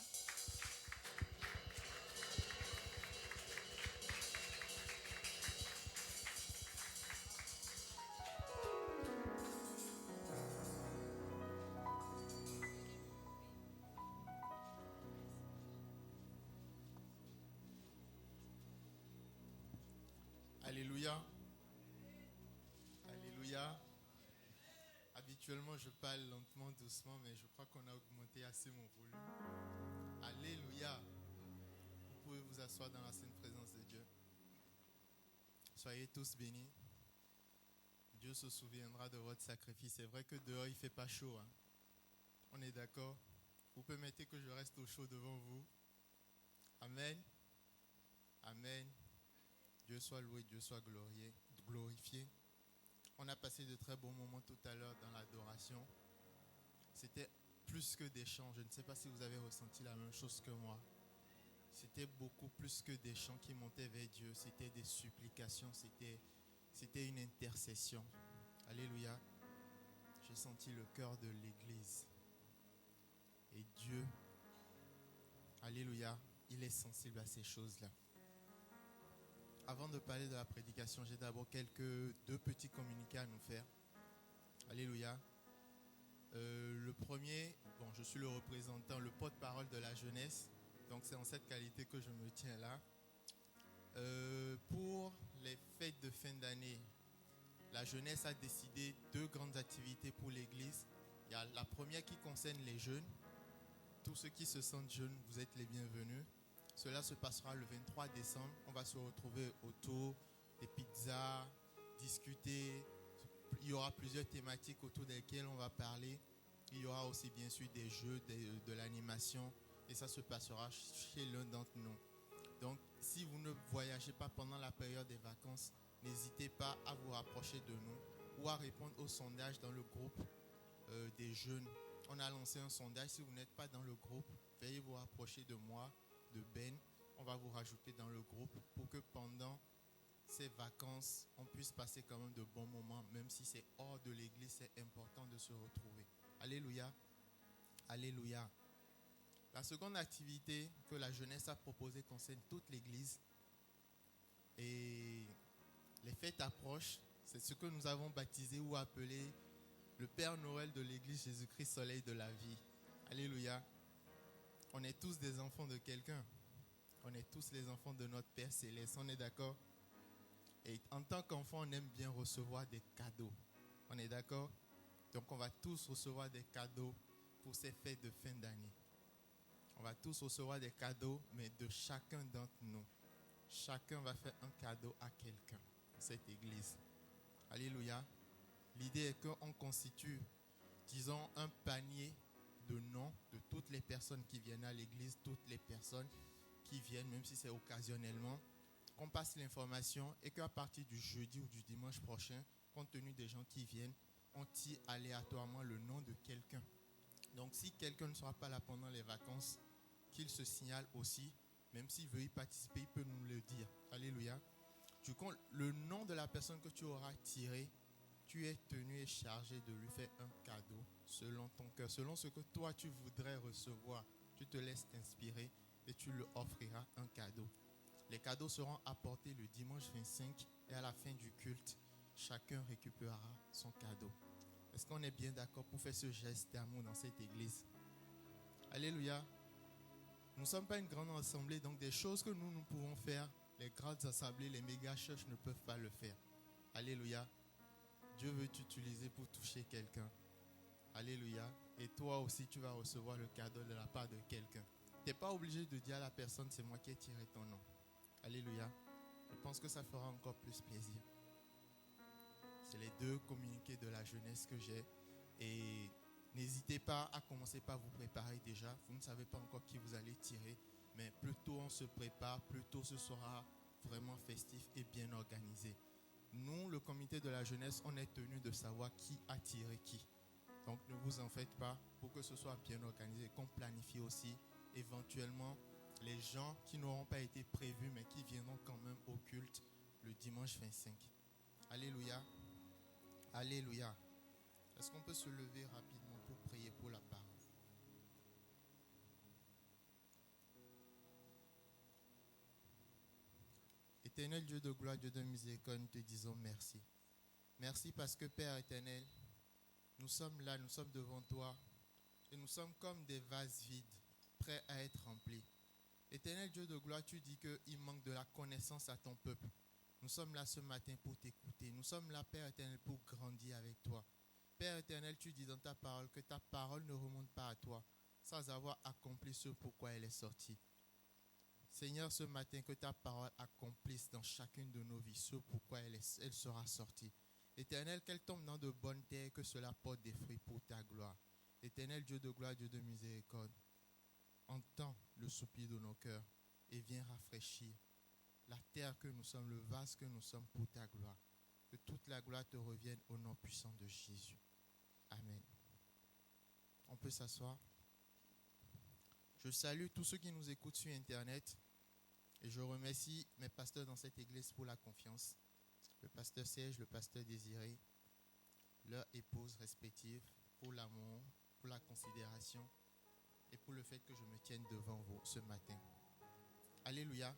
Alléluia. Alléluia. Habituellement, je parle lentement, doucement, mais je crois qu'on a augmenté assez mon volume. Alléluia. Vous pouvez vous asseoir dans la sainte présence de Dieu. Soyez tous bénis. Dieu se souviendra de votre sacrifice. C'est vrai que dehors, il ne fait pas chaud. On est d'accord? Vous permettez que je reste au chaud devant vous? Amen. Amen. Dieu soit loué, Dieu soit glorifié. On a passé de très bons moments tout à l'heure dans l'adoration. C'était plus que des chants. Je ne sais pas si vous avez ressenti la même chose que moi. C'était beaucoup plus que des chants qui montaient vers Dieu. C'était des supplications. C'était une intercession. Alléluia. J'ai senti le cœur de l'Église. Et Dieu, alléluia, il est sensible à ces choses-là. Avant de parler de la prédication, j'ai d'abord deux petits communiqués à nous faire. Alléluia. Le premier, je suis le représentant, le porte-parole de la jeunesse. Donc c'est en cette qualité que je me tiens là. Pour les fêtes de fin d'année, la jeunesse a décidé 2 grandes activités pour l'église. Il y a la première qui concerne les jeunes. Tous ceux qui se sentent jeunes, vous êtes les bienvenus. Cela se passera le 23 décembre. On va se retrouver autour des pizzas, discuter. Il y aura plusieurs thématiques autour desquelles on va parler. Il y aura aussi bien sûr des jeux, de l'animation. Et ça se passera chez l'un d'entre nous. Donc, si vous ne voyagez pas pendant la période des vacances, n'hésitez pas à vous rapprocher de nous ou à répondre au sondage dans le groupe des jeunes. On a lancé un sondage. Si vous n'êtes pas dans le groupe, veuillez vous rapprocher de moi, de Ben. On va vous rajouter dans le groupe pour que pendant ces vacances, on puisse passer quand même de bons moments, même si c'est hors de l'église, c'est important de se retrouver. Alléluia. Alléluia. La seconde activité que la jeunesse a proposée concerne toute l'église. Et les fêtes approchent. C'est ce que nous avons baptisé ou appelé le Père Noël de l'église Jésus-Christ, soleil de la vie. Alléluia. On est tous des enfants de quelqu'un. On est tous les enfants de notre Père Céleste. On est d'accord? Et en tant qu'enfant, on aime bien recevoir des cadeaux. On est d'accord? Donc on va tous recevoir des cadeaux pour ces fêtes de fin d'année. On va tous recevoir des cadeaux, mais de chacun d'entre nous. Chacun va faire un cadeau à quelqu'un dans cette église. Alléluia. L'idée est qu'on constitue, disons, un panier de noms de toutes les personnes qui viennent à l'église, toutes les personnes qui viennent, même si c'est occasionnellement, qu'on passe l'information et qu'à partir du jeudi ou du dimanche prochain, compte tenu des gens qui viennent, on tire aléatoirement le nom de quelqu'un. Donc si quelqu'un ne sera pas là pendant les vacances, qu'il se signale aussi, même s'il veut y participer, il peut nous le dire. Alléluia. Du coup, le nom de la personne que tu auras tiré, tu es tenu et chargé de lui faire un cadeau selon ton cœur, selon ce que toi tu voudrais recevoir. Tu te laisses inspirer et tu lui offriras un cadeau. Les cadeaux seront apportés le dimanche 25 et à la fin du culte, chacun récupérera son cadeau. Est-ce qu'on est bien d'accord pour faire ce geste d'amour dans cette église? Alléluia. Nous ne sommes pas une grande assemblée, donc des choses que nous pouvons faire, les grandes assemblées, les méga churches ne peuvent pas le faire. Alléluia. Dieu veut t'utiliser pour toucher quelqu'un. Alléluia. Et toi aussi, tu vas recevoir le cadeau de la part de quelqu'un. Tu n'es pas obligé de dire à la personne, c'est moi qui ai tiré ton nom. Alléluia. Je pense que ça fera encore plus plaisir. C'est les deux communiqués de la jeunesse que j'ai. Et n'hésitez pas à commencer par vous préparer déjà. Vous ne savez pas encore qui vous allez tirer. Mais plus tôt on se prépare, plus tôt ce sera vraiment festif et bien organisé. Nous, le comité de la jeunesse, on est tenu de savoir qui a tiré qui. Donc ne vous en faites pas pour que ce soit bien organisé, qu'on planifie aussi éventuellement les gens qui n'auront pas été prévus mais qui viendront quand même au culte le dimanche 25. Alléluia. Alléluia. Est-ce qu'on peut se lever rapidement pour prier pour la parole? Éternel Dieu de gloire, Dieu de miséricorde, nous te disons merci. Merci parce que Père éternel, nous sommes là, nous sommes devant toi et nous sommes comme des vases vides, prêts à être remplis. Éternel Dieu de gloire, tu dis qu'il manque de la connaissance à ton peuple. Nous sommes là ce matin pour t'écouter. Nous sommes là, Père éternel, pour grandir avec toi. Père éternel, tu dis dans ta parole que ta parole ne remonte pas à toi sans avoir accompli ce pourquoi elle est sortie. Seigneur, ce matin, que ta parole accomplisse dans chacune de nos vies ce pourquoi elle sera sortie. Éternel, qu'elle tombe dans de bonnes terres, que cela porte des fruits pour ta gloire. Éternel Dieu de gloire, Dieu de miséricorde, entends le soupir de nos cœurs et viens rafraîchir la terre que nous sommes, le vase que nous sommes pour ta gloire. Que toute la gloire te revienne au nom puissant de Jésus. Amen. On peut s'asseoir. Je salue tous ceux qui nous écoutent sur Internet et je remercie mes pasteurs dans cette église pour la confiance. Le pasteur Serge, le pasteur Désiré, leurs épouses respectives, pour l'amour, pour la considération et pour le fait que je me tienne devant vous ce matin. Alléluia.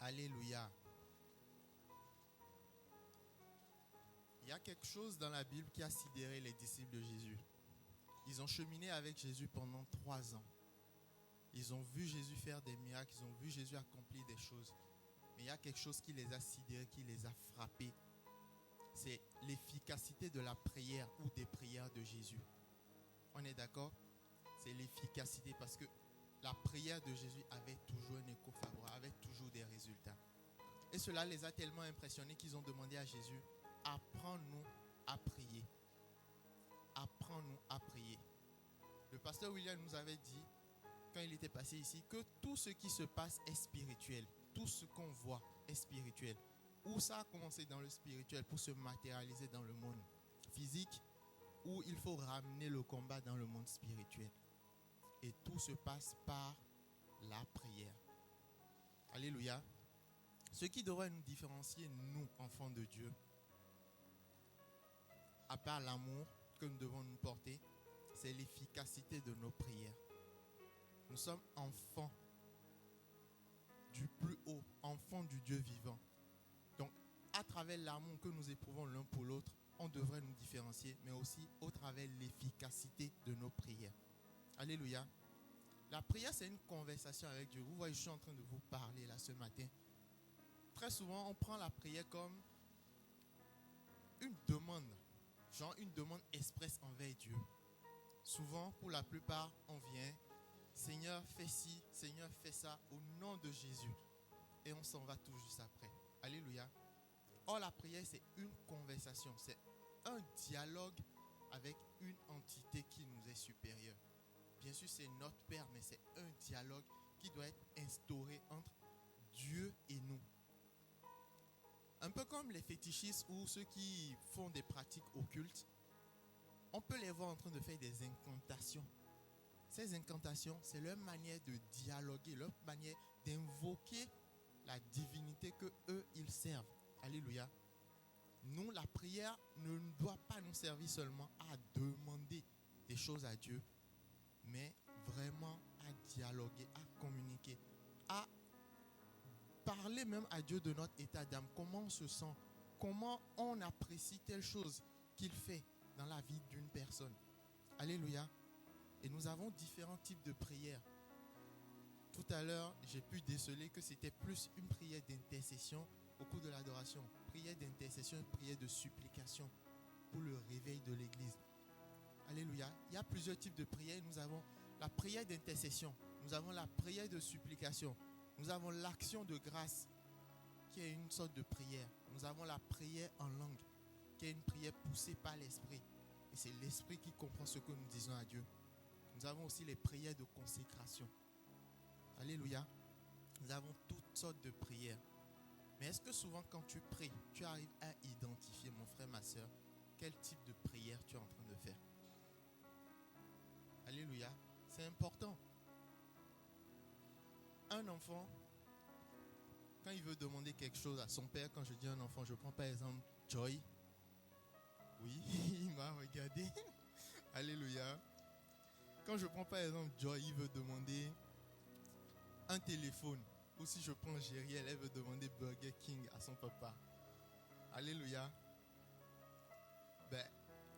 Alléluia. Il y a quelque chose dans la Bible qui a sidéré les disciples de Jésus. Ils ont cheminé avec Jésus pendant 3 ans. Ils ont vu Jésus faire des miracles, ils ont vu Jésus accomplir des choses. Mais il y a quelque chose qui les a sidérés, qui les a frappés. C'est l'efficacité de la prière ou des prières de Jésus. On est d'accord? C'est l'efficacité parce que la prière de Jésus avait toujours un écho favorable, avait toujours des résultats. Et cela les a tellement impressionnés qu'ils ont demandé à Jésus, apprends-nous à prier. Apprends-nous à prier. Le pasteur William nous avait dit, quand il était passé ici, que tout ce qui se passe est spirituel. Tout ce qu'on voit est spirituel. où ça a commencé dans le spirituel pour se matérialiser dans le monde physique, où il faut ramener le combat dans le monde spirituel. Et tout se passe par la prière. Alléluia. Ce qui devrait nous différencier, nous, enfants de Dieu, à part l'amour que nous devons nous porter, c'est l'efficacité de nos prières. Nous sommes enfants du plus haut, enfants du Dieu vivant. Donc, à travers l'amour que nous éprouvons l'un pour l'autre, on devrait nous différencier, mais aussi au travers l'efficacité de nos prières. Alléluia. La prière, c'est une conversation avec Dieu. Vous voyez, je suis en train de vous parler là ce matin. Très souvent, on prend la prière comme une demande, genre une demande expresse envers Dieu. Souvent, pour la plupart, on vient, Seigneur, fais ci, Seigneur, fais ça, au nom de Jésus. Et on s'en va tout juste après. Alléluia. Or, la prière, c'est une conversation, c'est un dialogue avec une entité qui nous est supérieure. Bien sûr, c'est notre Père, mais c'est un dialogue qui doit être instauré entre Dieu et nous. Un peu comme les fétichistes ou ceux qui font des pratiques occultes, on peut les voir en train de faire des incantations. Ces incantations, c'est leur manière de dialoguer, leur manière d'invoquer la divinité que eux, ils servent. Alléluia. Nous, la prière ne doit pas nous servir seulement à demander des choses à Dieu, mais vraiment à dialoguer, à communiquer, à parler même à Dieu de notre état d'âme, comment on se sent, comment on apprécie telle chose qu'il fait dans la vie d'une personne. Alléluia. Et nous avons différents types de prières. Tout à l'heure, j'ai pu déceler que c'était plus une prière d'intercession au cours de l'adoration. Prière d'intercession, prière de supplication pour le réveil de l'église. Alléluia. Il y a plusieurs types de prières. Nous avons la prière d'intercession. Nous avons la prière de supplication. Nous avons l'action de grâce, qui est une sorte de prière. Nous avons la prière en langue, qui est une prière poussée par l'esprit. Et c'est l'esprit qui comprend ce que nous disons à Dieu. Nous avons aussi les prières de consécration. Alléluia. Nous avons toutes sortes de prières. Mais est-ce que souvent quand tu pries, tu arrives à identifier, mon frère, ma soeur, quel type de prière tu es en train de faire? Alléluia. C'est important. Un enfant, quand il veut demander quelque chose à son père, quand je dis un enfant, je prends par exemple Joy. Oui, il m'a regardé. Alléluia. Quand je prends par exemple Joy, il veut demander un téléphone. Ou si je prends Gériel, elle veut demander Burger King à son papa. Alléluia.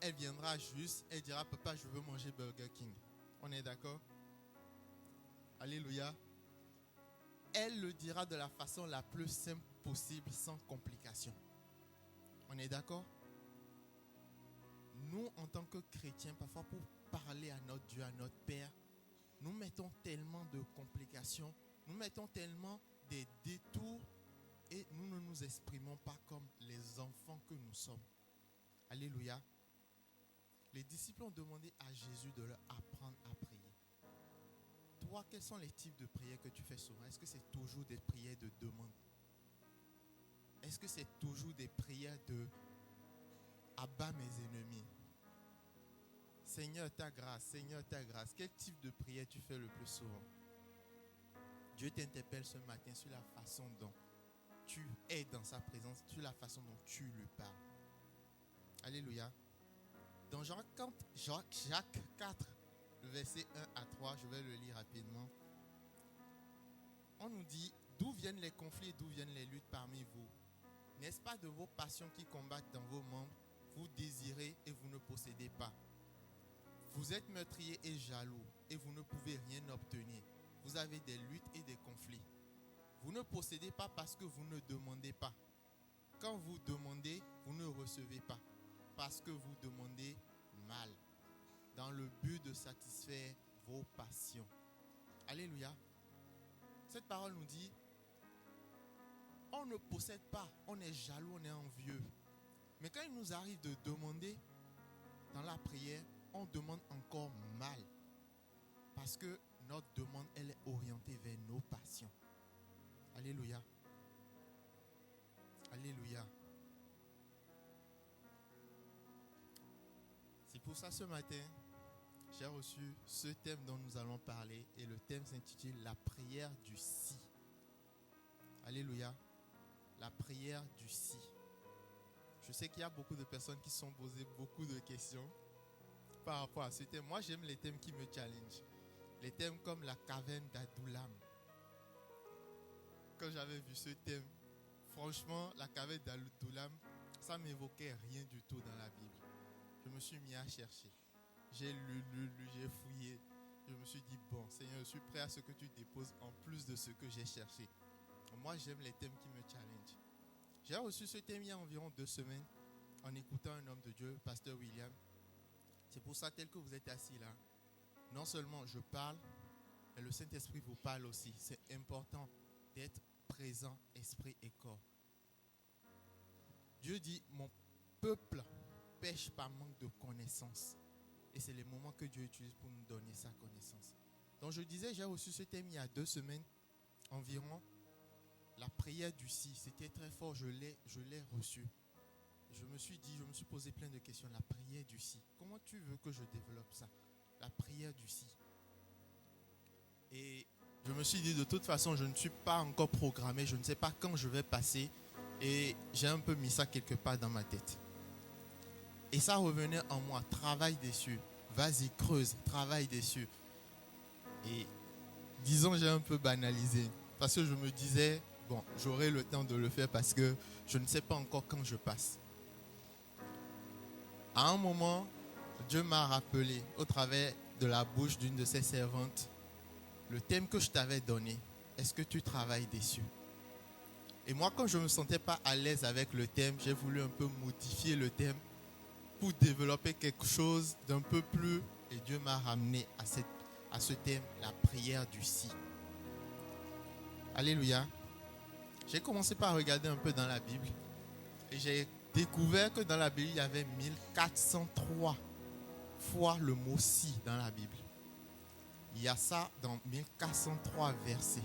Elle viendra juste, elle dira, papa, je veux manger Burger King. On est d'accord? Alléluia. Elle le dira de la façon la plus simple possible, sans complication. On est d'accord? Nous, en tant que chrétiens, parfois pour parler à notre Dieu, à notre Père, nous mettons tellement de complications, nous mettons tellement des détours et nous ne nous exprimons pas comme les enfants que nous sommes. Alléluia. Les disciples ont demandé à Jésus de leur apprendre à prier. Toi, quels sont les types de prières que tu fais souvent? Est-ce que c'est toujours des prières de demande? Est-ce que c'est toujours des prières de abat mes ennemis? Seigneur, ta grâce, Seigneur, ta grâce. Quel type de prière tu fais le plus souvent? Dieu t'interpelle ce matin sur la façon dont tu es dans sa présence, sur la façon dont tu lui parles. Alléluia. Dans Jacques 4, le verset 1 à 3, je vais le lire rapidement. On nous dit, d'où viennent les conflits, d'où viennent les luttes parmi vous? N'est-ce pas de vos passions qui combattent dans vos membres? Vous désirez et vous ne possédez pas. Vous êtes meurtrier et jaloux et vous ne pouvez rien obtenir. Vous avez des luttes et des conflits. Vous ne possédez pas parce que vous ne demandez pas. Quand vous demandez, vous ne recevez pas parce que vous demandez mal, dans le but de satisfaire vos passions. Alléluia. Cette parole nous dit, on ne possède pas, on est jaloux, on est envieux. Mais quand il nous arrive de demander dans la prière, on demande encore mal. Parce que notre demande, elle est orientée vers nos passions. Alléluia. Alléluia. C'est pour ça ce matin, j'ai reçu ce thème dont nous allons parler et le thème s'intitule La prière du si. Alléluia. La prière du si. Je sais qu'il y a beaucoup de personnes qui se sont posées beaucoup de questions par rapport à ce thème. Moi, j'aime les thèmes qui me challengent. Les thèmes comme la caverne d'Adullam. Quand j'avais vu ce thème, franchement, la caverne d'Adullam, ça ne m'évoquait rien du tout dans la Bible. Je me suis mis à chercher. J'ai lu, j'ai fouillé. Je me suis dit, bon, Seigneur, je suis prêt à ce que tu déposes en plus de ce que j'ai cherché. Moi, j'aime les thèmes qui me challengent. J'ai reçu ce thème il y a environ 2 semaines en écoutant un homme de Dieu, Pasteur William. C'est pour ça, tel que vous êtes assis là, non seulement je parle, mais le Saint-Esprit vous parle aussi. C'est important d'être présent, esprit et corps. Dieu dit, mon peuple pêche par manque de connaissance. Et c'est les moments que Dieu utilise pour nous donner sa connaissance. Donc je disais, j'ai reçu ce thème il y a 2 semaines environ. La prière du si, c'était très fort, je l'ai reçu. Je me suis posé plein de questions. La prière du si, comment tu veux que je développe ça? La prière du si. Et je me suis dit, de toute façon, je ne suis pas encore programmé, je ne sais pas quand je vais passer. Et j'ai un peu mis ça quelque part dans ma tête. Et ça revenait en moi, travaille dessus. Vas-y, creuse, travaille dessus. Et disons, j'ai un peu banalisé. Parce que je me disais, bon, j'aurai le temps de le faire parce que je ne sais pas encore quand je passe. À un moment, Dieu m'a rappelé au travers de la bouche d'une de ses servantes le thème que je t'avais donné. Est-ce que tu travailles dessus? Et moi, quand je ne me sentais pas à l'aise avec le thème, j'ai voulu un peu modifier le thème pour développer quelque chose d'un peu plus. Et Dieu m'a ramené à ce thème, la prière du si. Alléluia. J'ai commencé par regarder un peu dans la Bible et j'ai découvert que dans la Bible, il y avait 1403 fois le mot si dans la Bible. Il y a ça dans 1403 versets.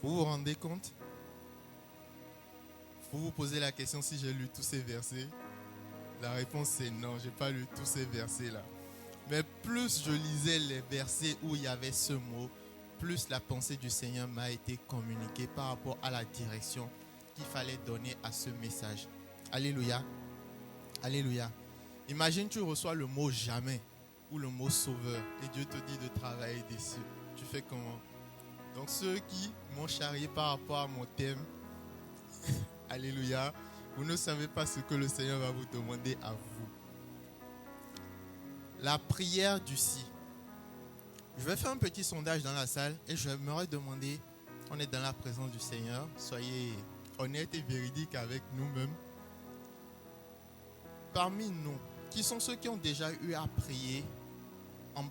Vous vous rendez compte? Vous vous posez la question si j'ai lu tous ces versets. La réponse c'est non, je n'ai pas lu tous ces versets-là. Mais plus je lisais les versets où il y avait ce mot, plus la pensée du Seigneur m'a été communiquée par rapport à la direction qu'il fallait donner à ce message. Alléluia. Alléluia. Imagine tu reçois le mot jamais ou le mot sauveur et Dieu te dit de travailler dessus. Tu fais comment? Donc ceux qui m'ont charrié par rapport à mon thème, alléluia, vous ne savez pas ce que le Seigneur va vous demander à vous. La prière du si. Je vais faire un petit sondage dans la salle et je m'aurais demandé, on est dans la présence du Seigneur, soyez honnêtes et véridiques avec nous-mêmes. Parmi nous, qui sont ceux qui ont déjà eu à prier en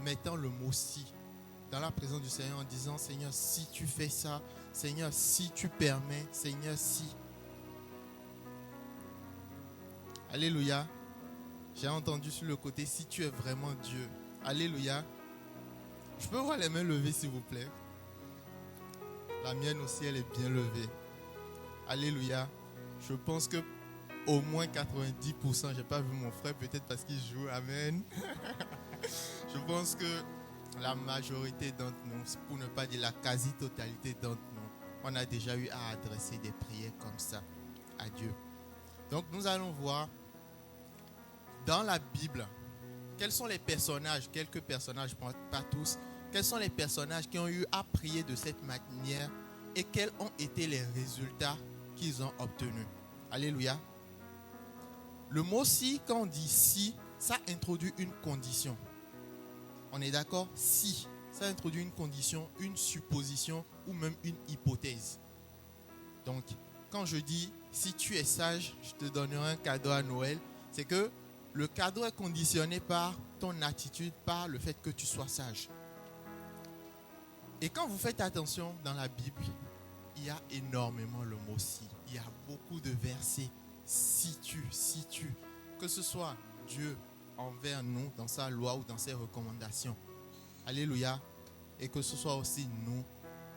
mettant le mot si dans la présence du Seigneur en disant, Seigneur, si tu fais ça, Seigneur, si tu permets, Seigneur, si. Alléluia. J'ai entendu sur le côté, si tu es vraiment Dieu. Alléluia. Je peux voir les mains levées, s'il vous plaît. La mienne aussi, elle est bien levée. Alléluia. Je pense que au moins 90%, je n'ai pas vu mon frère, peut-être parce qu'il joue. Amen. Je pense que la majorité d'entre nous, pour ne pas dire la quasi-totalité d'entre nous, on a déjà eu à adresser des prières comme ça à Dieu. Donc nous allons voir dans la Bible, quels sont les personnages, quelques personnages, pas tous, quels sont les personnages qui ont eu à prier de cette manière et quels ont été les résultats qu'ils ont obtenus. Alléluia. Le mot si, quand on dit si, ça introduit une condition. On est d'accord? Si, ça introduit une condition, une supposition ou même une hypothèse. Donc, quand je dis si tu es sage, je te donnerai un cadeau à Noël, c'est que le cadeau est conditionné par ton attitude, par le fait que tu sois sage. Et quand vous faites attention dans la Bible, il y a énormément le mot si. Il y a beaucoup de versets. Si tu, que ce soit Dieu envers nous dans sa loi ou dans ses recommandations. Alléluia. Et que ce soit aussi nous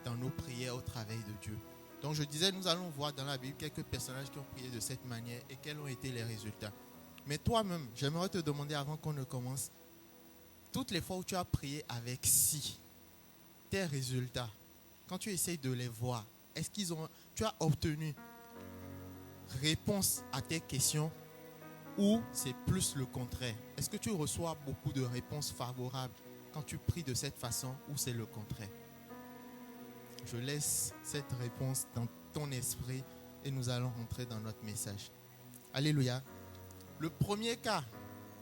dans nos prières au travail de Dieu. Donc je disais, nous allons voir dans la Bible quelques personnages qui ont prié de cette manière et quels ont été les résultats. Mais toi-même, j'aimerais te demander avant qu'on ne commence, toutes les fois où tu as prié avec si, tes résultats, quand tu essayes de les voir, est-ce tu as obtenu réponse à tes questions ou c'est plus le contraire? Est-ce que tu reçois beaucoup de réponses favorables quand tu pries de cette façon ou c'est le contraire? Je laisse cette réponse dans ton esprit et nous allons rentrer dans notre message. Alléluia. Le premier cas,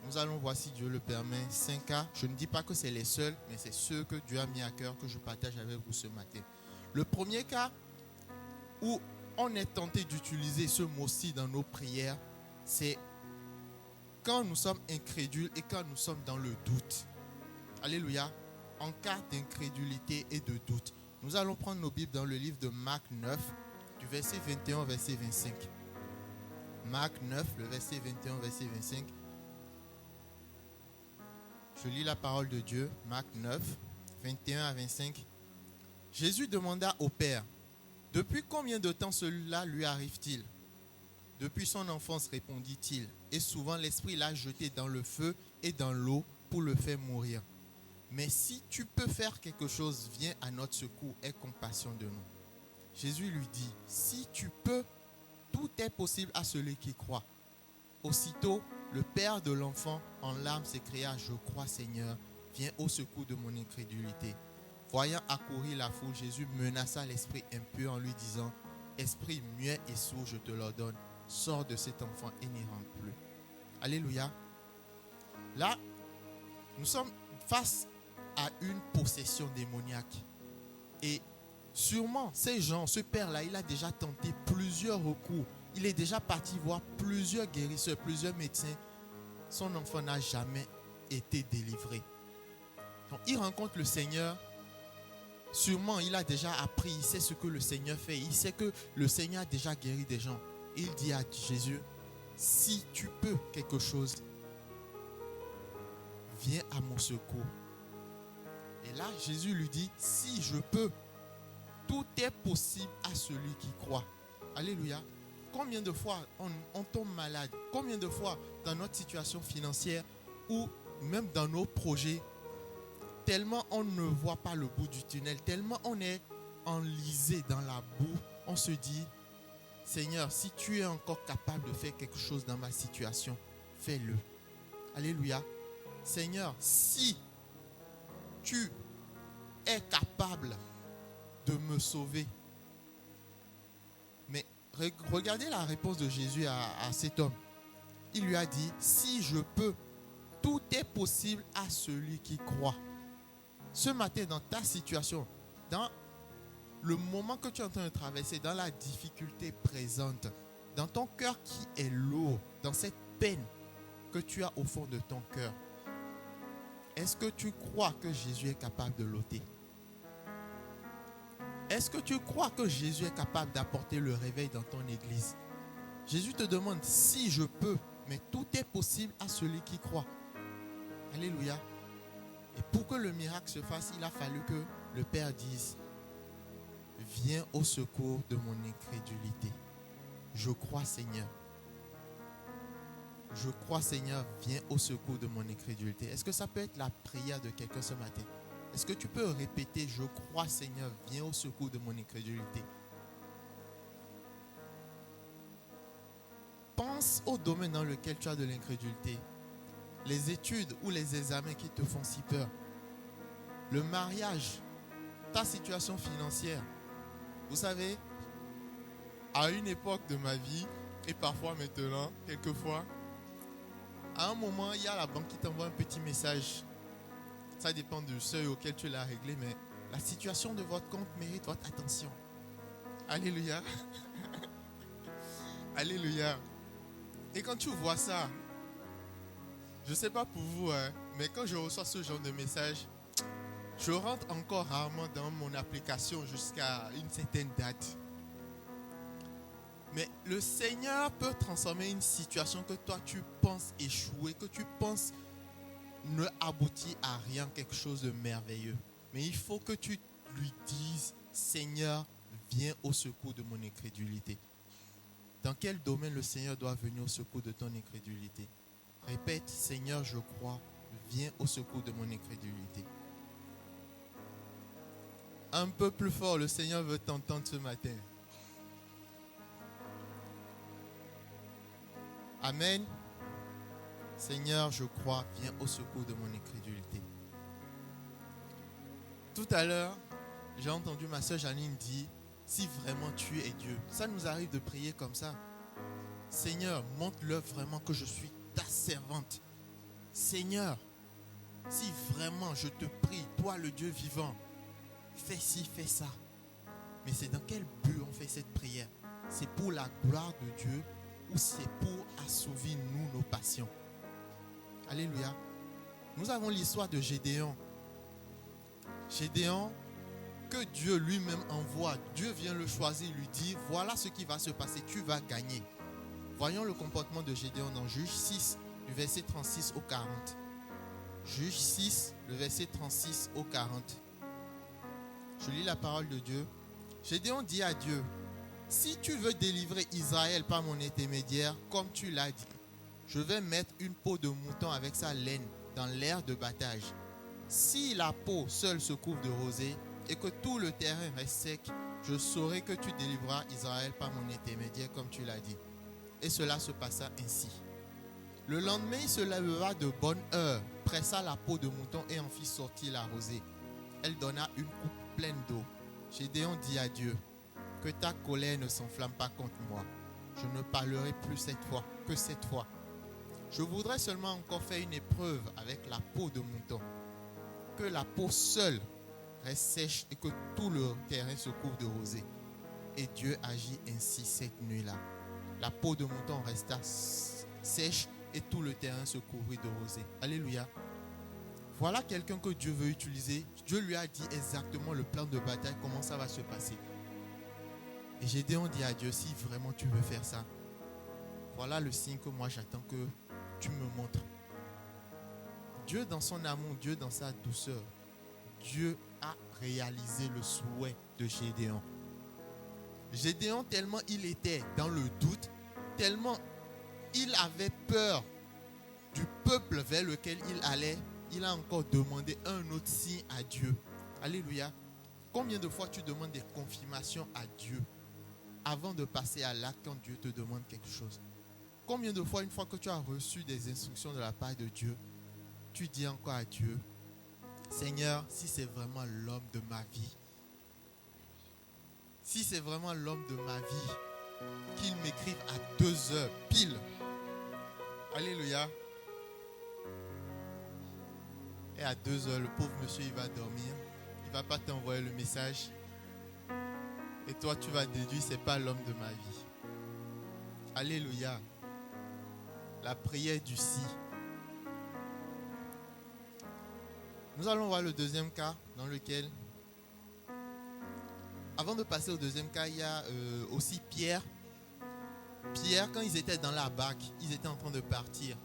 nous allons voir si Dieu le permet, 5 cas. Je ne dis pas que c'est les seuls, mais c'est ceux que Dieu a mis à cœur que je partage avec vous ce matin. Le premier cas où on est tenté d'utiliser ce mot-ci dans nos prières, c'est quand nous sommes incrédules et quand nous sommes dans le doute. Alléluia. En cas d'incrédulité et de doute. Nous allons prendre nos Bibles dans le livre de Marc 9, du verset 21 au verset 25. Marc 9, le verset 21 au verset 25. Je lis la parole de Dieu, Marc 9, 21 à 25. Jésus demanda au Père, « Depuis combien de temps cela lui arrive-t-il » ? « Depuis son enfance, répondit-il, et souvent l'Esprit l'a jeté dans le feu et dans l'eau pour le faire mourir. Mais si tu peux faire quelque chose, viens à notre secours, aie compassion de nous. » Jésus lui dit, « Si tu peux, tout est possible à celui qui croit. » Aussitôt, le père de l'enfant, en larmes, s'écria, « Je crois, Seigneur, viens au secours de mon incrédulité. » Voyant accourir la foule, Jésus menaça l'esprit impur en lui disant, « Esprit muet et sourd, je te l'ordonne, sors de cet enfant et n'y rentre plus. » Alléluia. Là, nous sommes face à une possession démoniaque. Et sûrement, ces gens, ce père-là, il a déjà tenté plusieurs recours. Il est déjà parti voir plusieurs guérisseurs, plusieurs médecins. Son enfant n'a jamais été délivré. Donc, il rencontre le Seigneur. Sûrement, il a déjà appris, il sait ce que le Seigneur fait. Il sait que le Seigneur a déjà guéri des gens. Il dit à Jésus, si tu peux quelque chose, viens à mon secours. Et là, Jésus lui dit, si je peux, tout est possible à celui qui croit. Alléluia. Combien de fois on tombe malade? Combien de fois dans notre situation financière ou même dans nos projets, tellement on ne voit pas le bout du tunnel, tellement on est enlisé dans la boue, on se dit, Seigneur, si tu es encore capable de faire quelque chose dans ma situation, fais-le. Alléluia. Seigneur, si tu es capable de me sauver. Mais regardez la réponse de Jésus à cet homme. Il lui a dit, si je peux, tout est possible à celui qui croit. Ce matin, dans ta situation, dans le moment que tu es en train de traverser, dans la difficulté présente, dans ton cœur qui est lourd, dans cette peine que tu as au fond de ton cœur, est-ce que tu crois que Jésus est capable de l'ôter? Est-ce que tu crois que Jésus est capable d'apporter le réveil dans ton église? Jésus te demande, si je peux, mais tout est possible à celui qui croit. Alléluia. Et pour que le miracle se fasse, il a fallu que le Père dise, viens au secours de mon incrédulité. Je crois, Seigneur. Je crois, Seigneur, viens au secours de mon incrédulité. Est-ce que ça peut être la prière de quelqu'un ce matin? Est-ce que tu peux répéter, je crois, Seigneur, viens au secours de mon incrédulité? Pense au domaine dans lequel tu as de l'incrédulité. Les études ou les examens qui te font si peur. Le mariage, ta situation financière. Vous savez, à une époque de ma vie, et parfois maintenant, quelquefois, à un moment, il y a la banque qui t'envoie un petit message. Ça dépend du seuil auquel tu l'as réglé, mais la situation de votre compte mérite votre attention. Alléluia. Alléluia. Et quand tu vois ça, je ne sais pas pour vous, mais quand je reçois ce genre de message, je rentre encore rarement dans mon application jusqu'à une certaine date. Mais le Seigneur peut transformer une situation que toi tu penses échouer, que tu penses ne aboutir à rien, quelque chose de merveilleux. Mais il faut que tu lui dises, Seigneur, viens au secours de mon incrédulité. Dans quel domaine le Seigneur doit venir au secours de ton incrédulité? Répète, Seigneur, je crois, viens au secours de mon incrédulité. Un peu plus fort, le Seigneur veut t'entendre ce matin. Amen. Seigneur, je crois, viens au secours de mon incrédulité. Tout à l'heure, j'ai entendu ma soeur Janine dire, si vraiment tu es Dieu, ça nous arrive de prier comme ça. Seigneur, montre-leur vraiment que je suis ta servante. Seigneur, si vraiment je te prie, toi le Dieu vivant, fais ci, fais ça. Mais c'est dans quel but on fait cette prière? C'est pour la gloire de Dieu ou c'est pour assouvir nous nos passions? Alléluia. Nous avons l'histoire de Gédéon. Gédéon, que Dieu lui-même envoie. Dieu vient le choisir, lui dit, voilà ce qui va se passer, tu vas gagner. Voyons le comportement de Gédéon dans Juge 6, du verset 36 au 40. Juge 6, le verset 36 au 40. Je lis la parole de Dieu. Gédéon dit à Dieu, si tu veux délivrer Israël par mon intermédiaire, comme tu l'as dit, je vais mettre une peau de mouton avec sa laine dans l'aire de battage. Si la peau seule se couvre de rosée et que tout le terrain reste sec, je saurai que tu délivreras Israël par mon intermédiaire, comme tu l'as dit. Et cela se passa ainsi. Le lendemain, il se leva de bonne heure, pressa la peau de mouton et en fit sortir la rosée. Elle donna une coupe pleine d'eau. Gédéon dit à Dieu, que ta colère ne s'enflamme pas contre moi. Je ne parlerai plus cette fois que cette fois. Je voudrais seulement encore faire une épreuve avec la peau de mouton. Que la peau seule reste sèche et que tout le terrain se couvre de rosée. Et Dieu agit ainsi cette nuit-là. La peau de mouton resta sèche et tout le terrain se couvrit de rosée. Alléluia. Voilà quelqu'un que Dieu veut utiliser. Dieu lui a dit exactement le plan de bataille, comment ça va se passer. Et Gédéon dit à Dieu, si vraiment tu veux faire ça, voilà le signe que moi j'attends que tu me montres. Dieu dans son amour, Dieu dans sa douceur, Dieu a réalisé le souhait de Gédéon. Gédéon, tellement il était dans le doute, tellement il avait peur du peuple vers lequel il allait, il a encore demandé un autre signe à Dieu. Alléluia. Combien de fois tu demandes des confirmations à Dieu avant de passer à l'acte quand Dieu te demande quelque chose? Combien de fois, une fois que tu as reçu des instructions de la part de Dieu, tu dis encore à Dieu, Seigneur, si c'est vraiment l'homme de ma vie, si c'est vraiment l'homme de ma vie, qu'il m'écrive à 2 heures pile. Alléluia. Et à 2 heures, le pauvre monsieur, il va dormir. Il ne va pas t'envoyer le message. Et toi, tu vas déduire, ce n'est pas l'homme de ma vie. Alléluia. La prière du si. Nous allons voir le deuxième cas dans lequel, avant de passer au deuxième cas, il y a aussi Pierre. Pierre, quand ils étaient dans la barque, ils étaient en train de partir.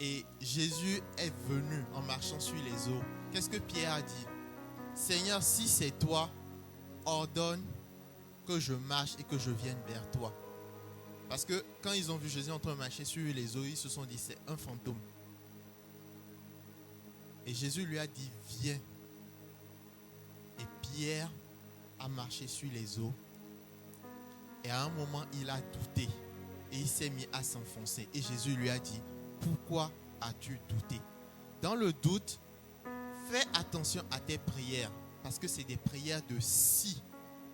Et Jésus est venu en marchant sur les eaux. Qu'est-ce que Pierre a dit? Seigneur, si c'est toi, ordonne que je marche et que je vienne vers toi. Parce que quand ils ont vu Jésus en train de marcher sur les eaux, ils se sont dit, c'est un fantôme. Et Jésus lui a dit, viens. Et Pierre a marché sur les eaux. Et à un moment, il a douté. Et il s'est mis à s'enfoncer. Et Jésus lui a dit, pourquoi as-tu douté? Dans le doute, fais attention à tes prières. Parce que c'est des prières de si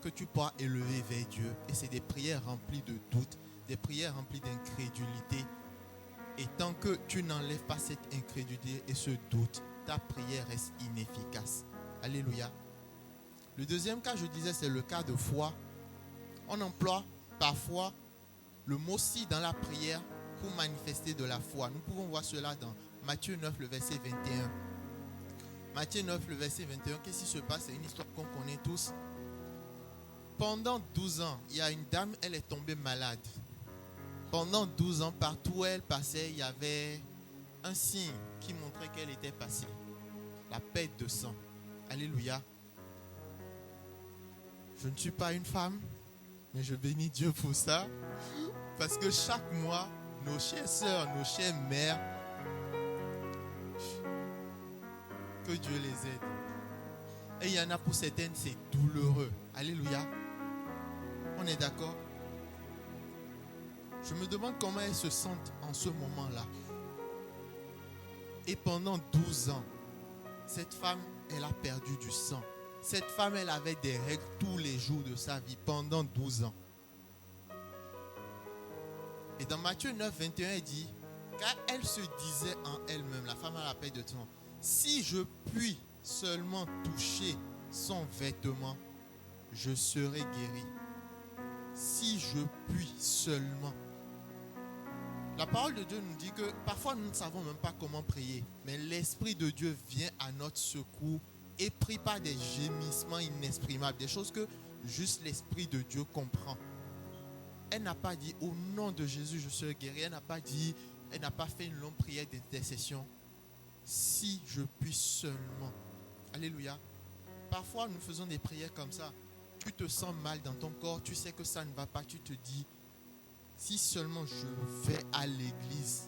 que tu pourras élever vers Dieu. Et c'est des prières remplies de doute, des prières remplies d'incrédulité. Et tant que tu n'enlèves pas cette incrédulité et ce doute, ta prière reste inefficace. Alléluia. Le deuxième cas, je disais, c'est le cas de foi. On emploie parfois le mot si dans la prière pour manifester de la foi. Nous pouvons voir cela dans Matthieu 9, le verset 21. Matthieu 9, le verset 21, qu'est-ce qui se passe? C'est une histoire qu'on connaît tous. Pendant 12 ans, il y a une dame, elle est tombée malade. Pendant 12 ans, partout où elle passait, il y avait un signe qui montrait qu'elle était passée. La perte de sang. Alléluia. Je ne suis pas une femme, mais je bénis Dieu pour ça. Parce que chaque mois, nos chères sœurs, nos chères mères, que Dieu les aide. Et il y en a pour certaines, c'est douloureux. Alléluia. On est d'accord? Je me demande comment elles se sentent en ce moment-là. Et pendant 12 ans, cette femme, elle a perdu du sang. Cette femme, elle avait des règles tous les jours de sa vie pendant 12 ans. Et dans Matthieu 9, 21, elle dit, car elle se disait en elle-même, la femme à la paix de temps, si je puis seulement toucher son vêtement, je serai guéri. Si je puis seulement. La parole de Dieu nous dit que parfois nous ne savons même pas comment prier, mais l'Esprit de Dieu vient à notre secours et prie par des gémissements inexprimables, des choses que juste l'Esprit de Dieu comprend. Elle n'a pas dit au nom de Jésus je serai guéri, elle n'a pas fait une longue prière d'intercession. Si je puis seulement. Alléluia. Parfois nous faisons des prières comme ça. Tu te sens mal dans ton corps, tu sais que ça ne va pas, tu te dis, si seulement je vais à l'église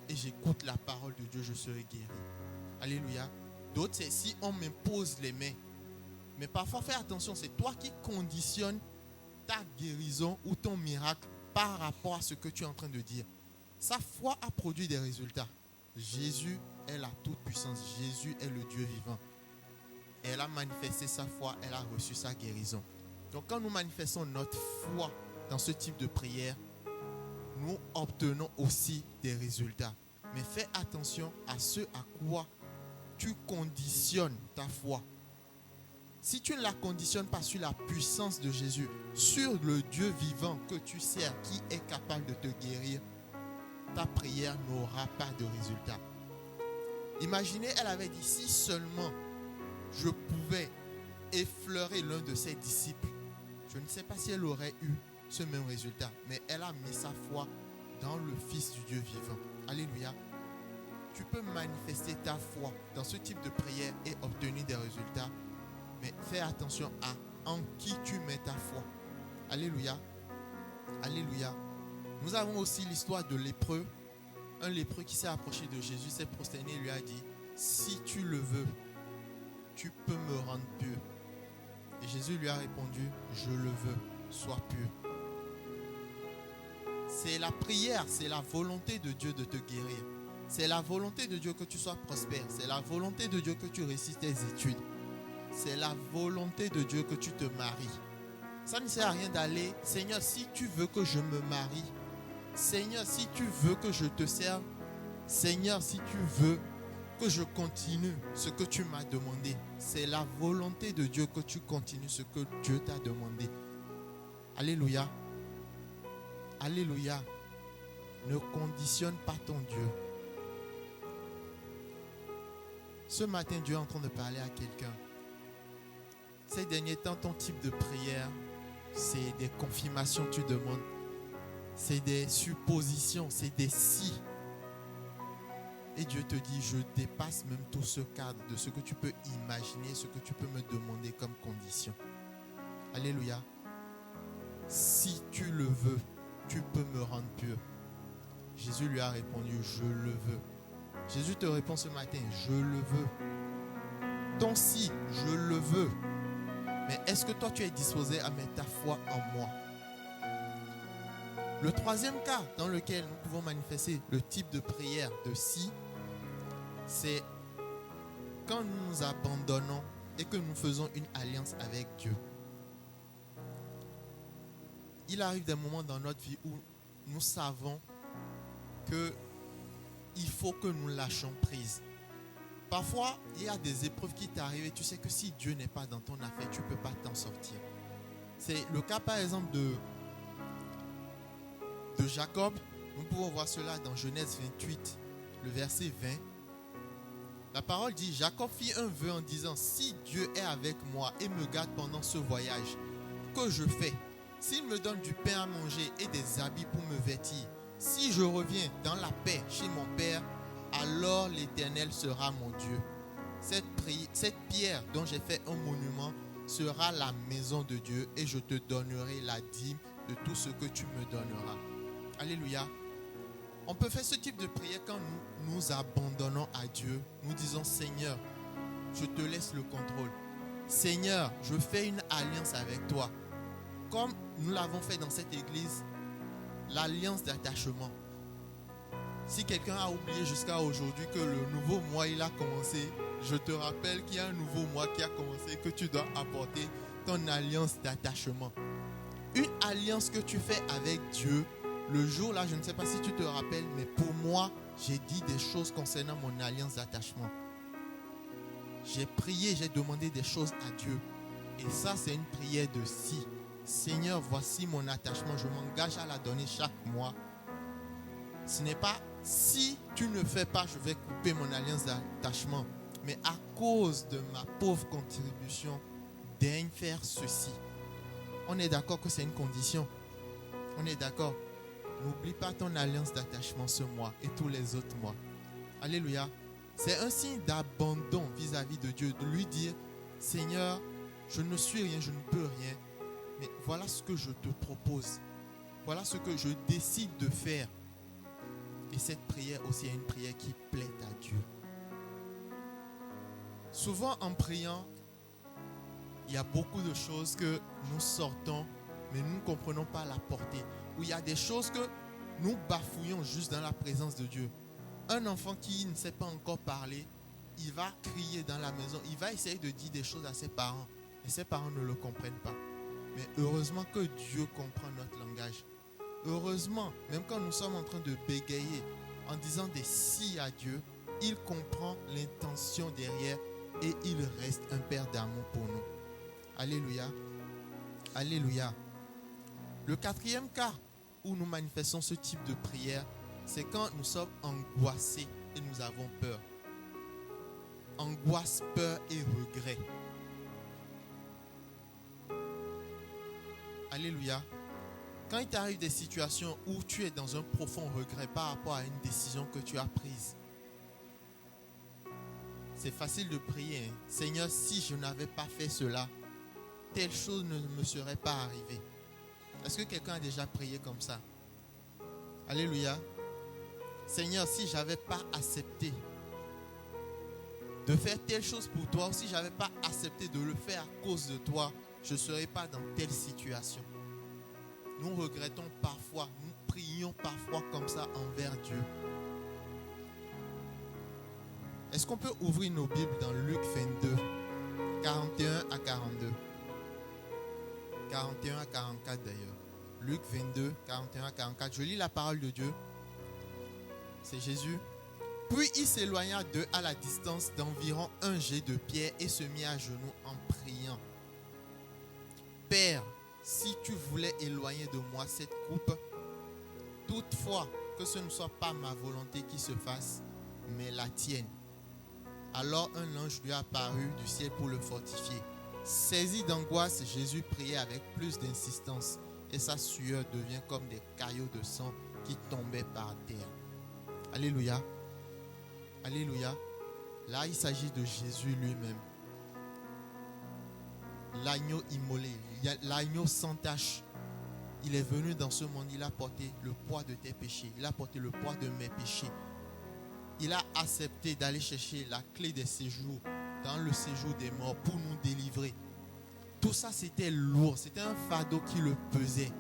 et j'écoute la parole de Dieu, je serai guéri. Alléluia. D'autres, c'est si on m'impose les mains. Mais parfois, fais attention, c'est toi qui conditionnes ta guérison ou ton miracle par rapport à ce que tu es en train de dire. Sa foi a produit des résultats. Jésus est la toute-puissance. Jésus est le Dieu vivant. Et elle a manifesté sa foi, elle a reçu sa guérison. Donc quand nous manifestons notre foi dans ce type de prière, nous obtenons aussi des résultats. Mais fais attention à ce à quoi tu conditionnes ta foi. Si tu ne la conditionnes pas sur la puissance de Jésus, sur le Dieu vivant que tu sers, qui est capable de te guérir, ta prière n'aura pas de résultat. Imaginez, elle avait dit, si seulement je pouvais effleurer l'un de ses disciples, je ne sais pas si elle aurait eu ce même résultat, mais elle a mis sa foi dans le Fils du Dieu vivant. Alléluia. Tu peux manifester ta foi dans ce type de prière et obtenir des résultats, mais fais attention à en qui tu mets ta foi. Alléluia. Alléluia. Nous avons aussi l'histoire de lépreux. Un lépreux qui s'est approché de Jésus, s'est prosterné et lui a dit, si tu le veux, tu peux me rendre pur. Et Jésus lui a répondu, je le veux, sois pur. C'est la prière, c'est la volonté de Dieu de te guérir. C'est la volonté de Dieu que tu sois prospère. C'est la volonté de Dieu que tu réussisses tes études. C'est la volonté de Dieu que tu te maries. Ça ne sert à rien d'aller, Seigneur, si tu veux que je me marie, Seigneur, si tu veux que je te serve, Seigneur, si tu veux que je continue ce que tu m'as demandé. C'est la volonté de Dieu que tu continues ce que Dieu t'a demandé. Alléluia. Alléluia. Ne conditionne pas ton Dieu. Ce matin, Dieu est en train de parler à quelqu'un. Ces derniers temps, ton type de prière, c'est des confirmations que tu demandes. C'est des suppositions, c'est des si. Et Dieu te dit, je dépasse même tout ce cadre de ce que tu peux imaginer, ce que tu peux me demander comme condition. Alléluia. Si tu le veux, tu peux me rendre pur. Jésus lui a répondu, je le veux. Jésus te répond ce matin, je le veux. Ton si, je le veux. Mais est-ce que toi tu es disposé à mettre ta foi en moi? Le troisième cas dans lequel nous pouvons manifester le type de prière de si, c'est quand nous nous abandonnons et que nous faisons une alliance avec Dieu. Il arrive des moments dans notre vie où nous savons qu'il faut que nous lâchions prise. Parfois, il y a des épreuves qui t'arrivent et tu sais que si Dieu n'est pas dans ton affaire, tu ne peux pas t'en sortir. C'est le cas par exemple de Jacob. Nous pouvons voir cela dans Genèse 28, le verset 20. La parole dit, Jacob fit un vœu en disant, si Dieu est avec moi et me garde pendant ce voyage que je fais, s'il me donne du pain à manger et des habits pour me vêtir, si je reviens dans la paix chez mon Père, alors l'Éternel sera mon Dieu. Cette pierre dont j'ai fait un monument sera la maison de Dieu et je te donnerai la dîme de tout ce que tu me donneras. Alléluia. On peut faire ce type de prière quand nous nous abandonnons à Dieu. Nous disons, Seigneur, je te laisse le contrôle. Seigneur, je fais une alliance avec toi. Comme nous l'avons fait dans cette église, l'alliance d'attachement. Si quelqu'un a oublié jusqu'à aujourd'hui que le nouveau mois il a commencé, je te rappelle qu'il y a un nouveau mois qui a commencé, que tu dois apporter ton alliance d'attachement. Une alliance que tu fais avec Dieu, le jour là, je ne sais pas si tu te rappelles, mais pour moi, j'ai dit des choses concernant mon alliance d'attachement. J'ai prié, j'ai demandé des choses à Dieu. Et ça, c'est une prière de si. Seigneur, voici mon attachement, je m'engage à la donner chaque mois. Ce n'est pas si tu ne fais pas, je vais couper mon alliance d'attachement. Mais à cause de ma pauvre contribution, daigne faire ceci. On est d'accord que c'est une condition. On est d'accord. N'oublie pas ton alliance d'attachement ce mois et tous les autres mois. Alléluia. C'est un signe d'abandon vis-à-vis de Dieu, de lui dire, Seigneur, je ne suis rien, je ne peux rien, mais voilà ce que je te propose. Voilà ce que je décide de faire. Et cette prière aussi est une prière qui plaît à Dieu. Souvent en priant, il y a beaucoup de choses que nous sortons, mais nous ne comprenons pas la portée. Ou il y a des choses que nous bafouillons juste dans la présence de Dieu. Un enfant qui ne sait pas encore parler, il va crier dans la maison, il va essayer de dire des choses à ses parents. Et ses parents ne le comprennent pas. Mais heureusement que Dieu comprend notre langage. Heureusement, même quand nous sommes en train de bégayer, en disant des si à Dieu, il comprend l'intention derrière et il reste un Père d'amour pour nous. Alléluia. Alléluia. Le quatrième cas où nous manifestons ce type de prière, c'est quand nous sommes angoissés et nous avons peur. Angoisse, peur et regret. Alléluia. Quand il t'arrive des situations où tu es dans un profond regret par rapport à une décision que tu as prise, c'est facile de prier. Seigneur, si je n'avais pas fait cela, telle chose ne me serait pas arrivée. Est-ce que quelqu'un a déjà prié comme ça? Alléluia. Seigneur, si je n'avais pas accepté de faire telle chose pour toi, ou si je n'avais pas accepté de le faire à cause de toi, je ne serais pas dans telle situation. Nous regrettons parfois, nous prions parfois comme ça envers Dieu. Est-ce qu'on peut ouvrir nos Bibles dans Luc 22, 41 à 42? 41 à 44 d'ailleurs. Luc 22, 41 à 44. Je lis la parole de Dieu. C'est Jésus. Puis il s'éloigna d'eux à la distance d'environ un jet de pierre et se mit à genoux en priant. Père, si tu voulais éloigner de moi cette coupe, toutefois que ce ne soit pas ma volonté qui se fasse, mais la tienne. Alors un ange lui apparut du ciel pour le fortifier. Saisi d'angoisse, Jésus priait avec plus d'insistance et sa sueur devient comme des caillots de sang qui tombaient par terre. Alléluia. Alléluia. Là, il s'agit de Jésus lui-même. L'agneau immolé, l'agneau sans tache. Il est venu dans ce monde, il a porté le poids de tes péchés. Il a porté le poids de mes péchés. Il a accepté d'aller chercher la clé des séjours dans le séjour des morts pour nous délivrer. Tout ça, c'était lourd. C'était un fardeau qui le pesait.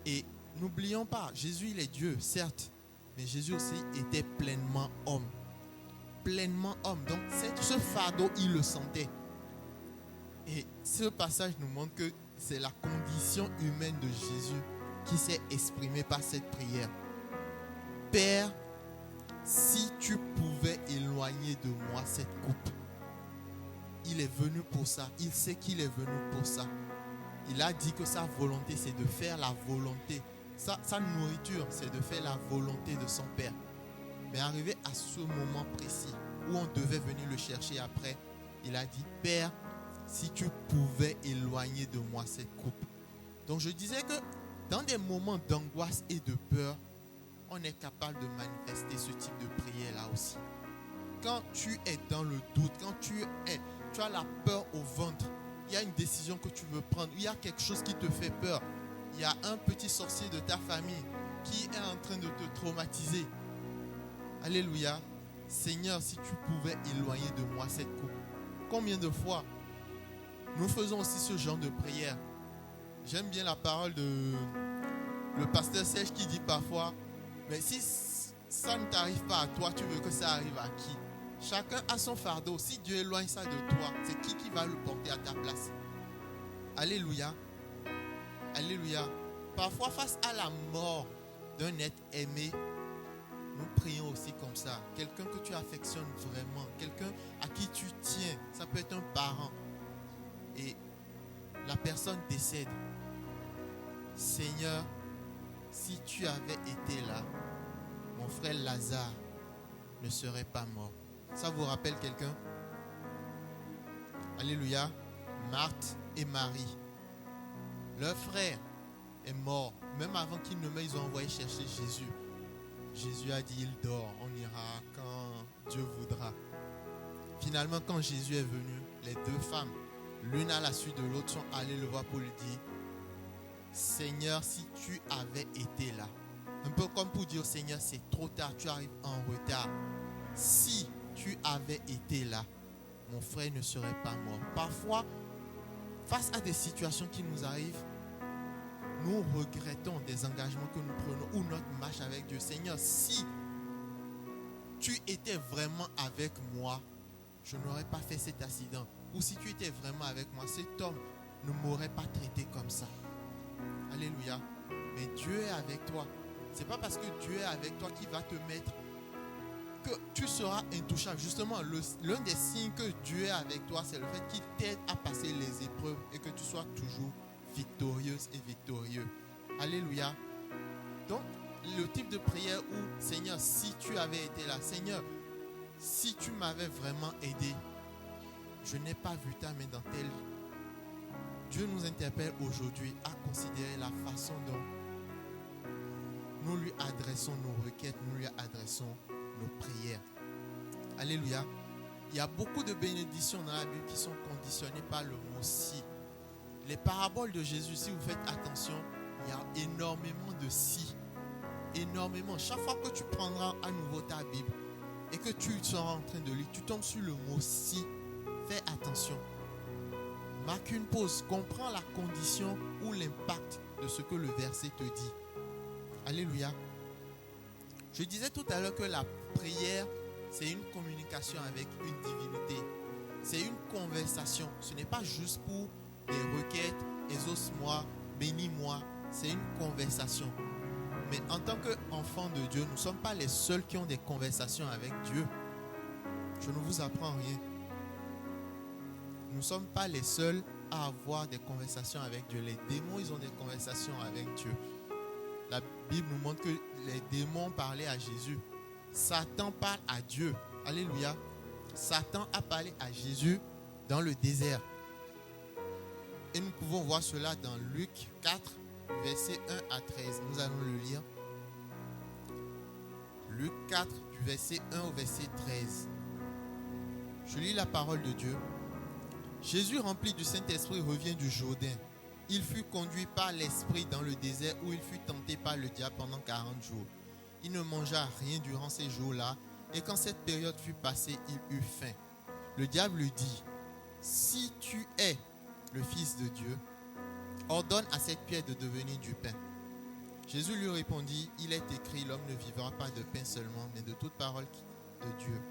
Et n'oublions pas, Jésus, il est Dieu, certes. Mais Jésus aussi était pleinement homme. Pleinement homme. Donc, ce fardeau, il le sentait. Et ce passage nous montre que c'est la condition humaine de Jésus qui s'est exprimée par cette prière. Père, si tu pouvais éloigner de moi cette coupe. Il est venu pour ça. Il sait qu'il est venu pour ça. Il a dit que sa volonté, c'est de faire la volonté. Sa nourriture, c'est de faire la volonté de son Père. Mais arrivé à ce moment précis où on devait venir le chercher après, il a dit, Père, si tu pouvais éloigner de moi cette coupe. Donc je disais que dans des moments d'angoisse et de peur, on est capable de manifester ce type de prière là aussi. Quand tu es dans le doute, quand tu as la peur au ventre, il y a une décision que tu veux prendre, il y a quelque chose qui te fait peur. Il y a un petit sorcier de ta famille qui est en train de te traumatiser. Alléluia. Seigneur, si tu pouvais éloigner de moi cette coupe. Combien de fois nous faisons aussi ce genre de prière? J'aime bien la parole de le pasteur Serge qui dit parfois, mais si ça ne t'arrive pas à toi, tu veux que ça arrive à qui? Chacun a son fardeau. Si Dieu éloigne ça de toi, c'est qui va le porter à ta place? Alléluia. Alléluia. Parfois, face à la mort d'un être aimé, nous prions aussi comme ça. Quelqu'un que tu affectionnes vraiment, quelqu'un à qui tu tiens. Ça peut être un parent. Et la personne décède. Seigneur, si tu avais été là, mon frère Lazare ne serait pas mort. Ça vous rappelle quelqu'un? Alléluia. Marthe et Marie. Leur frère est mort. Même avant qu'il ne meure, ils ont envoyé chercher Jésus. Jésus a dit, il dort. On ira quand Dieu voudra. Finalement, quand Jésus est venu, les deux femmes, l'une à la suite de l'autre, sont allées le voir pour lui dire, Seigneur, si tu avais été là. Un peu comme pour dire, Seigneur, c'est trop tard, tu arrives en retard. Si tu avais été là, mon frère ne serait pas mort. Parfois, face à des situations qui nous arrivent, nous regrettons des engagements que nous prenons ou notre marche avec Dieu. Seigneur, si tu étais vraiment avec moi, je n'aurais pas fait cet accident. Ou si tu étais vraiment avec moi, cet homme ne m'aurait pas traité comme ça. Alléluia. Mais Dieu est avec toi. Ce n'est pas parce que Dieu est avec toi qu'il va te mettre que tu seras intouchable. Justement, l'un des signes que Dieu est avec toi, c'est le fait qu'il t'aide à passer les épreuves et que tu sois toujours victorieuse et victorieux. Alléluia. Donc, le type de prière où, Seigneur, si tu avais été là, Seigneur, si tu m'avais vraiment aidé, je n'ai pas vu ta main dans tel. Dieu nous interpelle aujourd'hui à considérer la façon dont nous lui adressons nos requêtes, nous lui adressons nos prières. Alléluia. Il y a beaucoup de bénédictions dans la Bible qui sont conditionnées par le mot si. Les paraboles de Jésus, si vous faites attention, il y a énormément de si. Énormément. Chaque fois que tu prendras à nouveau ta Bible et que tu seras en train de lire, tu tombes sur le mot si. Fais attention. Marque une pause. Comprends la condition ou l'impact de ce que le verset te dit. Alléluia. Je disais tout à l'heure que la prière, c'est une communication avec une divinité. C'est une conversation. Ce n'est pas juste pour des requêtes, exauce-moi, bénis-moi. C'est une conversation. Mais en tant qu'enfants de Dieu, nous ne sommes pas les seuls qui ont des conversations avec Dieu. Je ne vous apprends rien. Nous ne sommes pas les seuls à avoir des conversations avec Dieu. Les démons, ils ont des conversations avec Dieu. La Bible nous montre que les démons parlaient à Jésus. Satan parle à Dieu. Alléluia. Satan a parlé à Jésus dans le désert. Et nous pouvons voir cela dans Luc 4, versets 1 à 13. Nous allons le lire. Luc 4, du verset 1 au verset 13. Je lis la parole de Dieu. Jésus, rempli du Saint-Esprit, revient du Jourdain. Il fut conduit par l'Esprit dans le désert où il fut tenté par le diable pendant 40 jours. Il ne mangea rien durant ces jours-là, et quand cette période fut passée, il eut faim. Le diable lui dit, « Si tu es le Fils de Dieu, ordonne à cette pierre de devenir du pain. » Jésus lui répondit, « Il est écrit, l'homme ne vivra pas de pain seulement, mais de toute parole de Dieu. »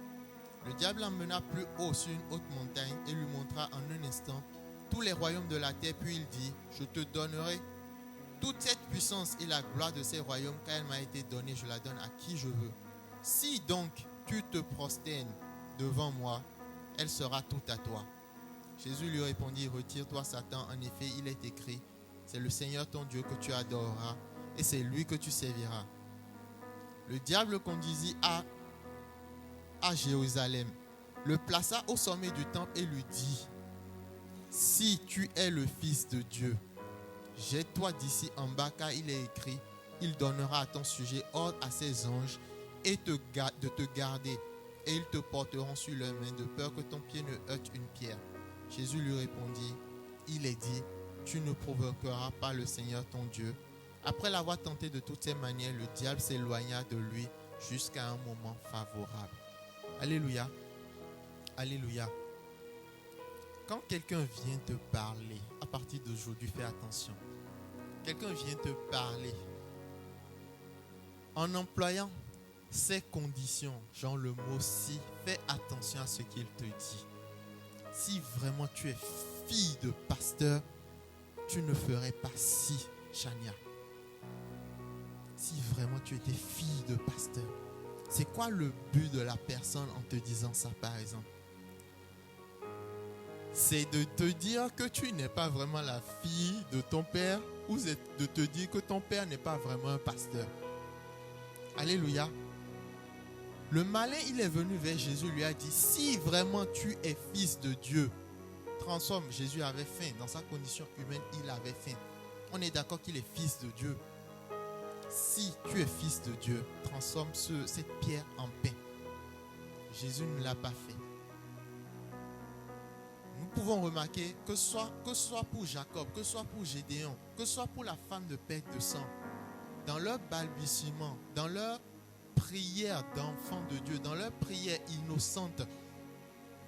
Le diable l'emmena plus haut sur une haute montagne et lui montra en un instant tous les royaumes de la terre, puis il dit, « Je te donnerai toute cette puissance et la gloire de ces royaumes, car elle m'a été donnée, je la donne à qui je veux. Si donc tu te prosternes devant moi, elle sera toute à toi. » Jésus lui répondit, « Retire-toi, Satan, en effet, il est écrit, c'est le Seigneur ton Dieu que tu adoreras, et c'est lui que tu serviras. » Le diable le conduisit à Jérusalem, le plaça au sommet du temple et lui dit, « Si tu es le Fils de Dieu, jette-toi d'ici en bas, car il est écrit, il donnera à ton sujet ordre à ses anges et de te garder, et ils te porteront sur leurs mains, de peur que ton pied ne heurte une pierre. » Jésus lui répondit, « il est dit, tu ne provoqueras pas le Seigneur ton Dieu. Après l'avoir tenté de toutes ses manières, le diable s'éloigna de lui jusqu'à un moment favorable. Alléluia. Alléluia. Quand quelqu'un vient te parler, à partir d'aujourd'hui, fais attention. Quelqu'un vient te parler en employant ces conditions, genre le mot si, fais attention à ce qu'il te dit. Si vraiment tu es fille de pasteur, tu ne ferais pas si, Chania. Si vraiment tu étais fille de pasteur, c'est quoi le but de la personne en te disant ça, par exemple? C'est de te dire que tu n'es pas vraiment la fille de ton père, ou c'est de te dire que ton père n'est pas vraiment un pasteur. Alléluia. Le malin, il est venu vers Jésus, lui a dit, si vraiment tu es fils de Dieu, transforme. Jésus avait faim. Dans sa condition humaine, il avait faim. On est d'accord qu'il est fils de Dieu. Si tu es fils de Dieu, transforme cette pierre en pain. Jésus ne l'a pas fait. Nous pouvons remarquer que ce soit pour Jacob, que ce soit pour Gédéon, que ce soit pour la femme de perte de sang, dans leur balbutiement, dans leur prière d'enfants de Dieu, dans leur prière innocente,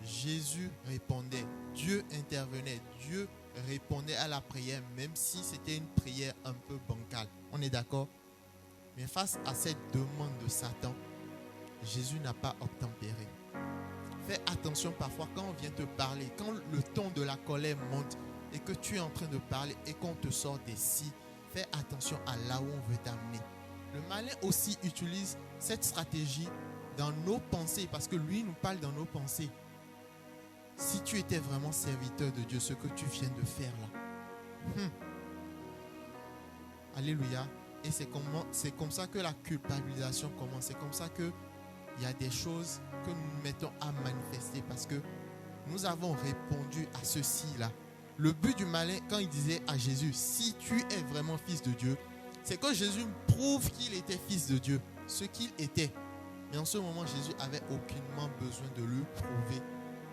Jésus répondait, Dieu intervenait, Dieu répondait à la prière, même si c'était une prière un peu bancale. On est d'accord? Mais face à cette demande de Satan, Jésus n'a pas obtempéré. Fais attention parfois quand on vient te parler, quand le ton de la colère monte et que tu es en train de parler et qu'on te sort des si, fais attention à là où on veut t'amener. Le malin aussi utilise cette stratégie dans nos pensées parce que lui nous parle dans nos pensées. Si tu étais vraiment serviteur de Dieu, ce que tu viens de faire là. Alléluia. Et c'est comme ça que la culpabilisation commence. C'est comme ça qu'il y a des choses que nous mettons à manifester parce que nous avons répondu à ceci-là. Le but du malin, quand il disait à Jésus, si tu es vraiment fils de Dieu, c'est que Jésus prouve qu'il était fils de Dieu, ce qu'il était. Mais en ce moment, Jésus avait aucunement besoin de lui prouver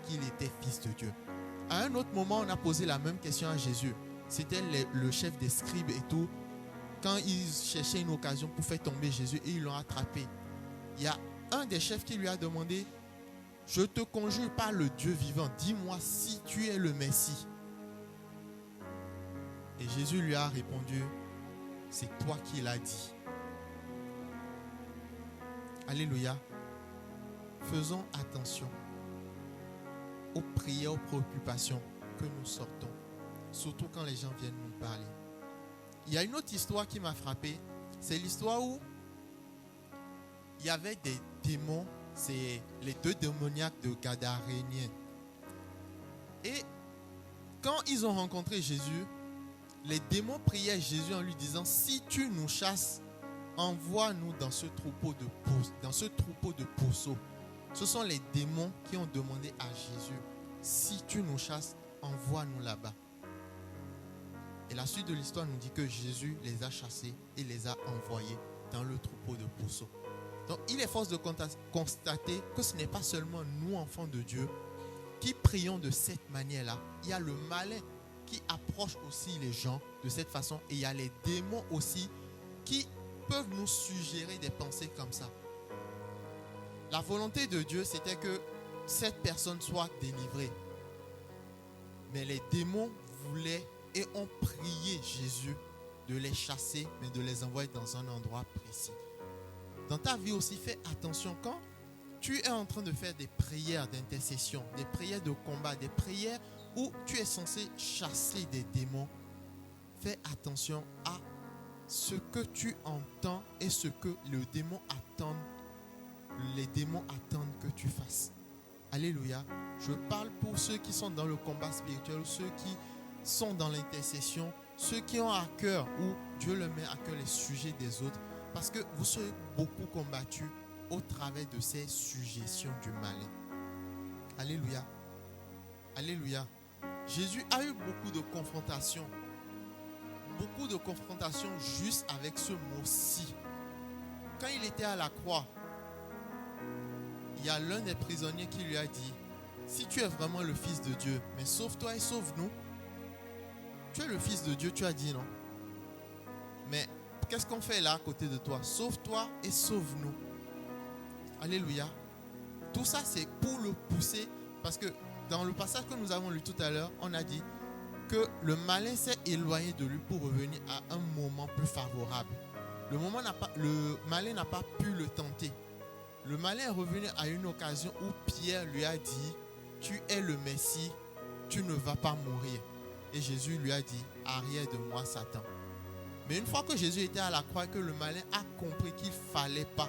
qu'il était fils de Dieu. À un autre moment, on a posé la même question à Jésus. C'était le chef des scribes et tout. Quand ils cherchaient une occasion pour faire tomber Jésus et ils l'ont attrapé. Il y a un des chefs qui lui a demandé, je te conjure par le Dieu vivant, dis-moi si tu es le Messie. Et Jésus lui a répondu, c'est toi qui l'as dit. Alléluia. Faisons attention aux prières, aux préoccupations que nous sortons, surtout quand les gens viennent nous parler. Il y a une autre histoire qui m'a frappé. C'est l'histoire où il y avait des démons, c'est les deux démoniaques de Gadaréniens. Et quand ils ont rencontré Jésus, les démons priaient Jésus en lui disant, si tu nous chasses, envoie-nous dans ce troupeau de pourceaux. Ce sont les démons qui ont demandé à Jésus, si tu nous chasses, envoie-nous là-bas. Et la suite de l'histoire nous dit que Jésus les a chassés et les a envoyés dans le troupeau de pourceaux. Donc il est force de constater que ce n'est pas seulement nous, enfants de Dieu, qui prions de cette manière-là. Il y a le malin qui approche aussi les gens de cette façon. Et il y a les démons aussi qui peuvent nous suggérer des pensées comme ça. La volonté de Dieu, c'était que cette personne soit délivrée. Mais les démons voulaient et ont prié Jésus de les chasser, mais de les envoyer dans un endroit précis. Dans ta vie aussi, fais attention quand tu es en train de faire des prières d'intercession, des prières de combat, des prières où tu es censé chasser des démons. Fais attention à ce que tu entends et ce que les démons attendent que tu fasses. Alléluia. Je parle pour ceux qui sont dans le combat spirituel, ceux qui sont dans l'intercession, ceux qui ont à cœur ou Dieu le met à cœur les sujets des autres, parce que vous serez beaucoup combattus au travers de ces suggestions du malin. Alléluia. Alléluia. Jésus a eu beaucoup de confrontations juste avec ce mot-ci. Quand il était à la croix, il y a l'un des prisonniers qui lui a dit, si tu es vraiment le Fils de Dieu, mais sauve-toi et sauve-nous. tu es le fils de Dieu, tu as dit non. Mais qu'est-ce qu'on fait là à côté de toi? Sauve-toi et sauve-nous. Alléluia. Tout ça, c'est pour le pousser. Parce que dans le passage que nous avons lu tout à l'heure, on a dit que le malin s'est éloigné de lui pour revenir à un moment plus favorable. Le malin n'a pas pu le tenter. Le malin est revenu à une occasion où Pierre lui a dit, tu es le Messie, tu ne vas pas mourir. Et Jésus lui a dit, arrière de moi Satan. Mais une fois que Jésus était à la croix et que le malin a compris qu'il ne fallait pas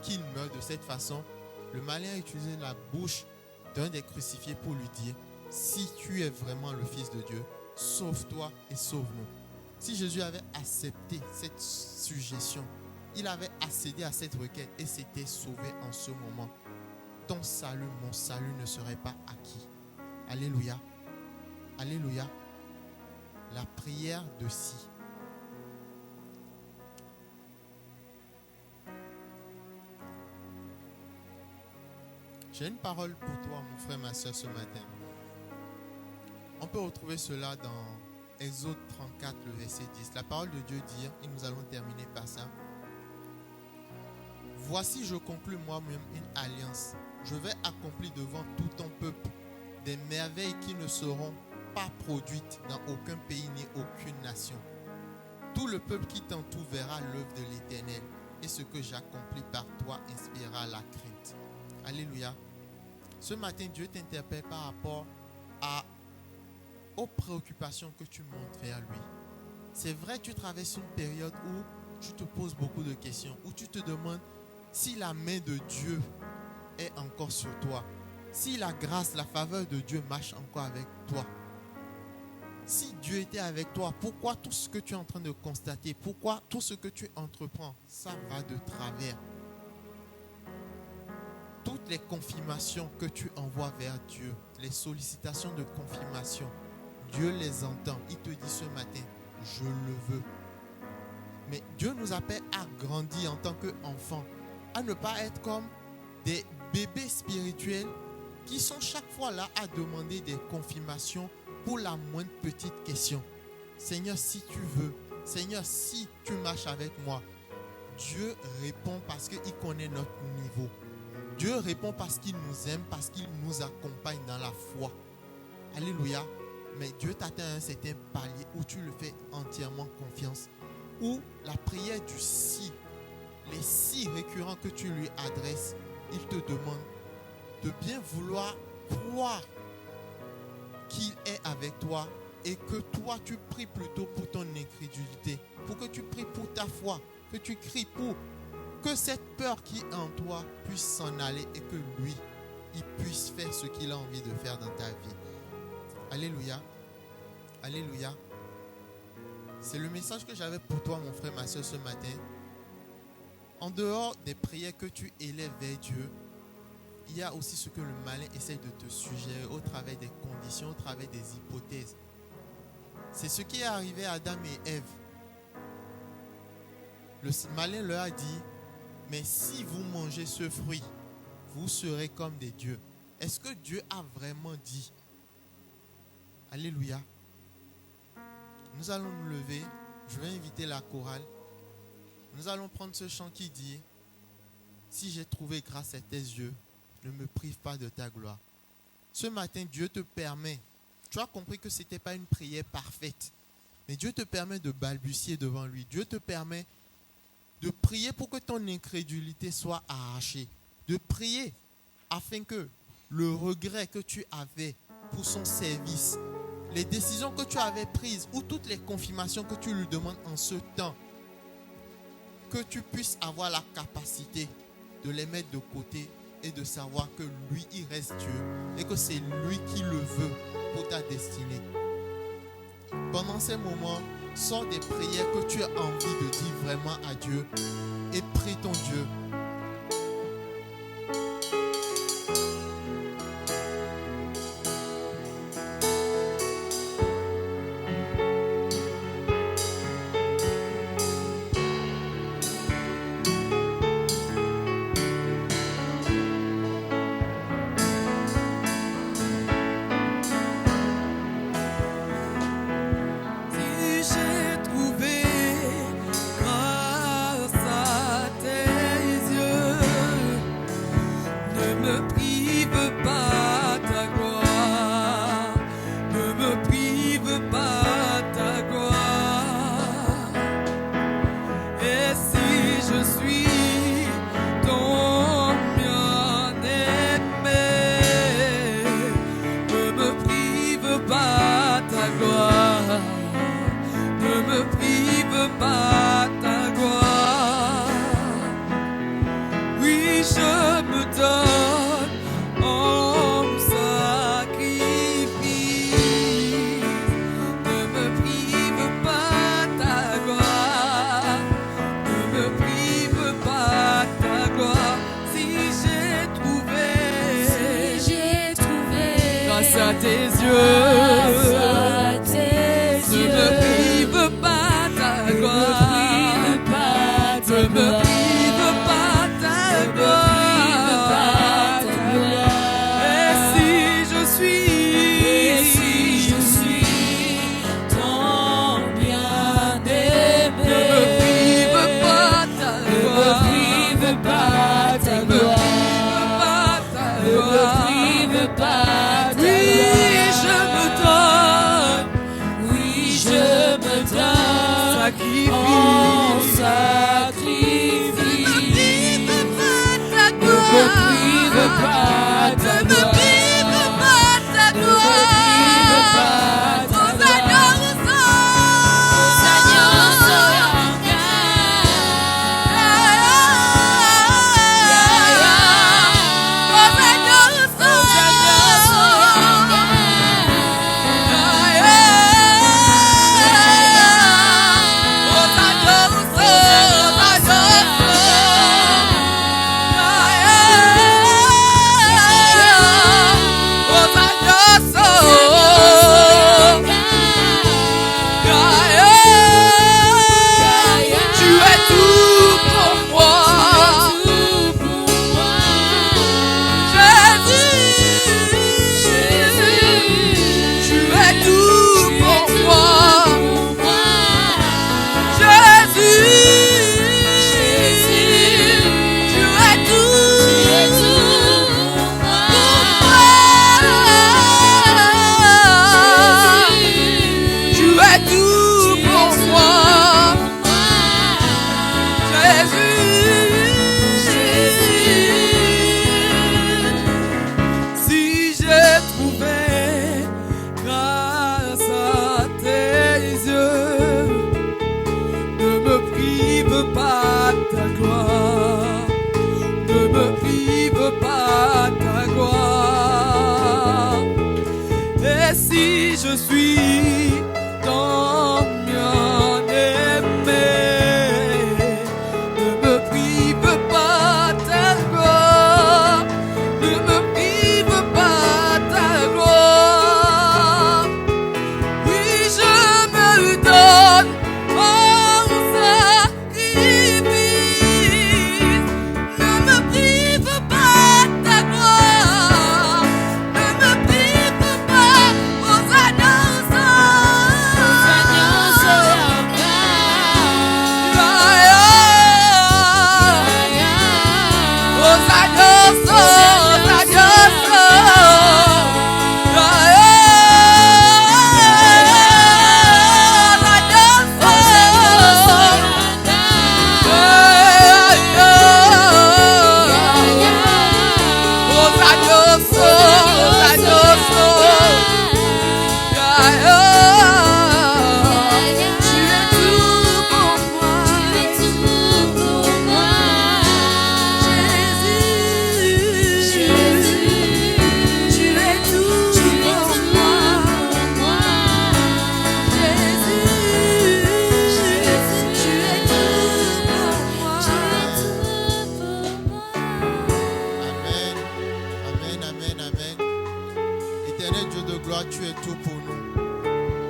qu'il meure de cette façon, le malin a utilisé la bouche d'un des crucifiés pour lui dire, si tu es vraiment le Fils de Dieu, sauve-toi et sauve-nous. Si Jésus avait accepté cette suggestion, il avait accédé à cette requête et s'était sauvé en ce moment, ton salut, mon salut ne serait pas acquis. Alléluia. Alléluia. La prière de Si. J'ai une parole pour toi, mon frère, ma soeur, ce matin. On peut retrouver cela dans Exode 34, le verset 10. La parole de Dieu dit, et nous allons terminer par ça. Voici, je conclus moi-même une alliance. Je vais accomplir devant tout ton peuple des merveilles qui ne seront pas produites dans aucun pays ni aucune nation. Tout le peuple qui t'entoure verra l'œuvre de l'Éternel, et ce que j'accomplis par toi inspirera la crainte. Alléluia. Ce matin, Dieu t'interpelle par rapport aux préoccupations que tu montes vers lui. C'est vrai, tu traverses une période où tu te poses beaucoup de questions, où tu te demandes si la main de Dieu est encore sur toi, si la grâce, la faveur de Dieu marche encore avec toi. Si Dieu était avec toi, pourquoi tout ce que tu es en train de constater, pourquoi tout ce que tu entreprends, ça va de travers? Toutes les confirmations que tu envoies vers Dieu, les sollicitations de confirmation, Dieu les entend. Il te dit ce matin, je le veux. Mais Dieu nous appelle à grandir en tant qu'enfants, à ne pas être comme des bébés spirituels qui sont chaque fois là à demander des confirmations pour la moindre petite question. Seigneur, si tu veux, Seigneur, si tu marches avec moi, Dieu répond parce qu'il connaît notre niveau. Dieu répond parce qu'il nous aime, parce qu'il nous accompagne dans la foi. Alléluia. Mais Dieu t'atteint à un certain palier où tu le fais entièrement confiance. Où la prière du si, les si récurrents que tu lui adresses, il te demande de bien vouloir croire qu'il est avec toi et que toi tu pries plutôt pour ton incrédulité, pour que tu pries pour ta foi, que tu cries pour que cette peur qui est en toi puisse s'en aller et que lui, il puisse faire ce qu'il a envie de faire dans ta vie. Alléluia. Alléluia. C'est le message que j'avais pour toi, mon frère, ma soeur, ce matin. En dehors des prières que tu élèves vers Dieu, il y a aussi ce que le malin essaie de te suggérer au travers des conditions, au travers des hypothèses. C'est ce qui est arrivé à Adam et Ève. Le malin leur a dit, mais si vous mangez ce fruit, vous serez comme des dieux. Est-ce que Dieu a vraiment dit? Alléluia. Nous allons nous lever. Je vais inviter la chorale. Nous allons prendre ce chant qui dit, si j'ai trouvé grâce à tes yeux, ne me prive pas de ta gloire. Ce matin, Dieu te permet, tu as compris que ce n'était pas une prière parfaite, mais Dieu te permet de balbutier devant lui. Dieu te permet de prier pour que ton incrédulité soit arrachée. De prier afin que le regret que tu avais pour son service, les décisions que tu avais prises ou toutes les confirmations que tu lui demandes en ce temps, que tu puisses avoir la capacité de les mettre de côté et de savoir que lui, il reste Dieu et que c'est lui qui le veut pour ta destinée. Pendant ces moments, sors des prières que tu as envie de dire vraiment à Dieu et prie ton Dieu. prive pas ta gloire. Et si je suis ton bien-aimé, ne me prive pas ta gloire, ne me prive pas ta gloire. Oui, je me donne en sacrifice. Ne me prive pas ta gloire, ne me prive pas ta gloire. Si j'ai trouvé grâce à tes yeux, ne me prive pas ta gloire, ne me prive pas ta gloire. Et si je suis ton bien-aimé, ne me prive pas ta gloire, ne prive pas ta ne me gloire, prive pas ta ne gloire. prive pas ta Oui, je me donne oui, je me donne en sacrifice. sacrifice. Ne me prive pas ta Ne me gloire. prive pas ta Ne me gloire. prive pas ta gloire. Tu es tout pour moi. Jésus, tu es tout pour moi. Jésus, tu es tout pour moi. Tu es tout pour moi. Si j'ai trouvé grâce à tes yeux, ne me prive pas ta gloire, ne me prive pas ta gloire. Et si je suis ton bien-aimé, ne me prive pas ta gloire, ne me prive pas ta gloire. Oui, je me donne en sacrifice. Ne me prive pas ta gloire, ne me prive pas aux annonces.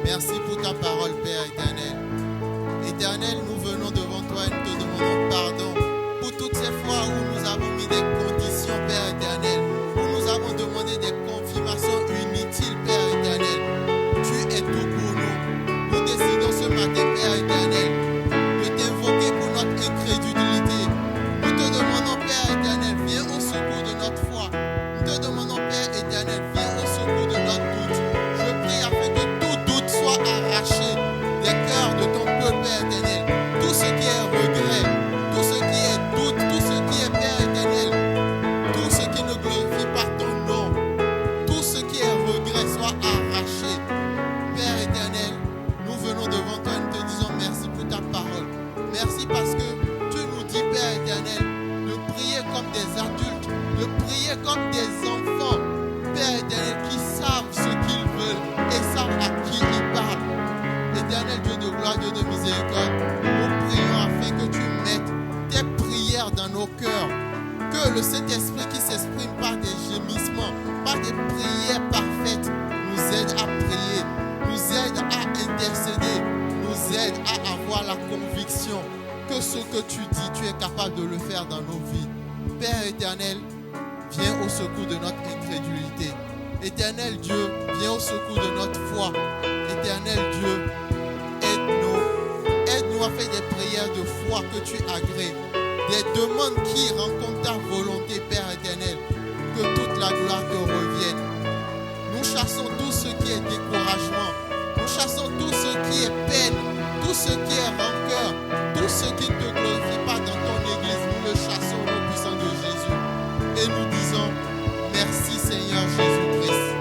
Merci pour ta parole, Père éternel. Éternel, nous venons devant toi et nous te demandons pardon pour toutes ces fois où nous avons mis des conditions, Père éternel, où nous avons demandé des confirmations inutiles, Père éternel. Tu es tout pour nous. Nous décidons ce matin, Père éternel, de t'invoquer pour notre incrédulité. Nous te demandons, Père éternel, viens au secours de notre foi. Nous te demandons, Père éternel, viens au secours de notre doute. Je prie afin que tout gloire, Dieu de miséricorde, nous prions afin que tu mettes tes prières dans nos cœurs. Que le Saint-Esprit qui s'exprime par des gémissements, par des prières parfaites, nous aide à prier, nous aide à intercéder, nous aide à avoir la conviction que ce que tu dis, tu es capable de le faire dans nos vies. Père éternel, viens au secours de notre incrédulité. Éternel Dieu, viens au secours de notre foi. Éternel Dieu, aide-nous. Aide-nous à faire des prières de foi que tu agrées. Des demandes qui rencontrent ta volonté, Père éternel. Que toute la gloire te revienne. Nous chassons tout ce qui est découragement. Nous chassons tout ce qui est peine. Tout ce qui est rancœur. Tout ce qui ne te glorifie pas dans ton église. Nous le chassons au nom puissant de Jésus. Et nous disons, merci Seigneur Jésus-Christ.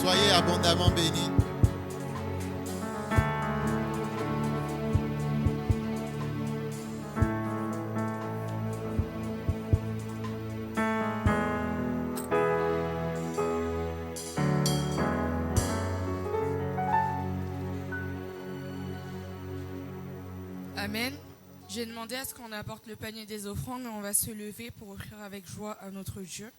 Soyez abondamment bénis. Amen. J'ai demandé à ce qu'on apporte le panier des offrandes, mais on va se lever pour offrir avec joie à notre Dieu.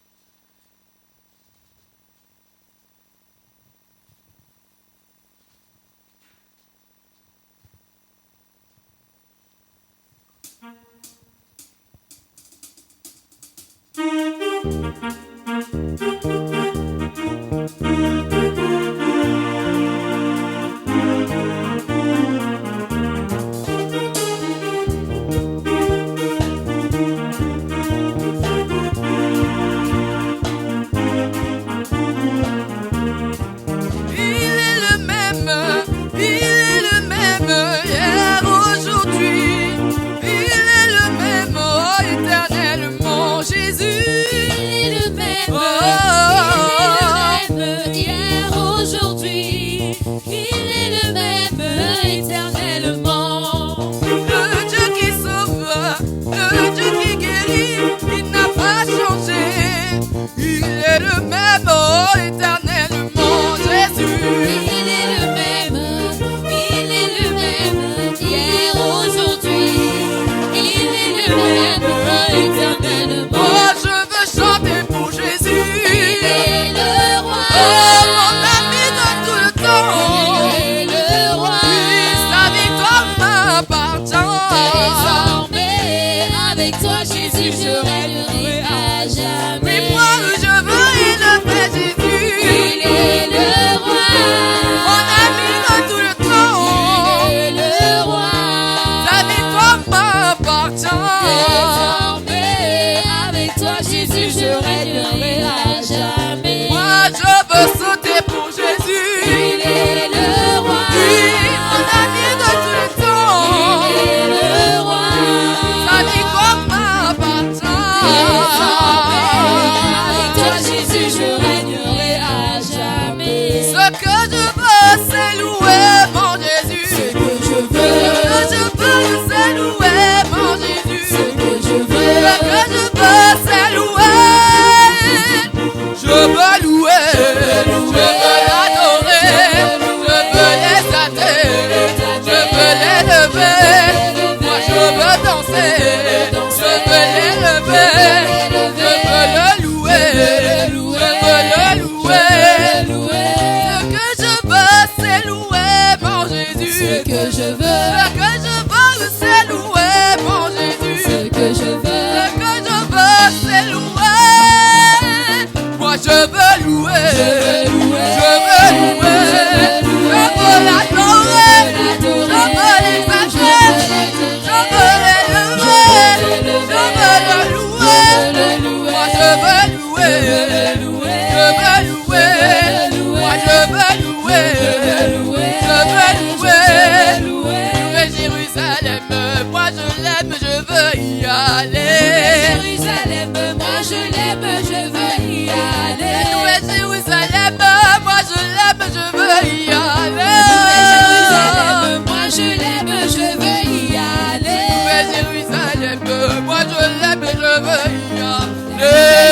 Jérusalem, moi je l'aime, je veux y aller.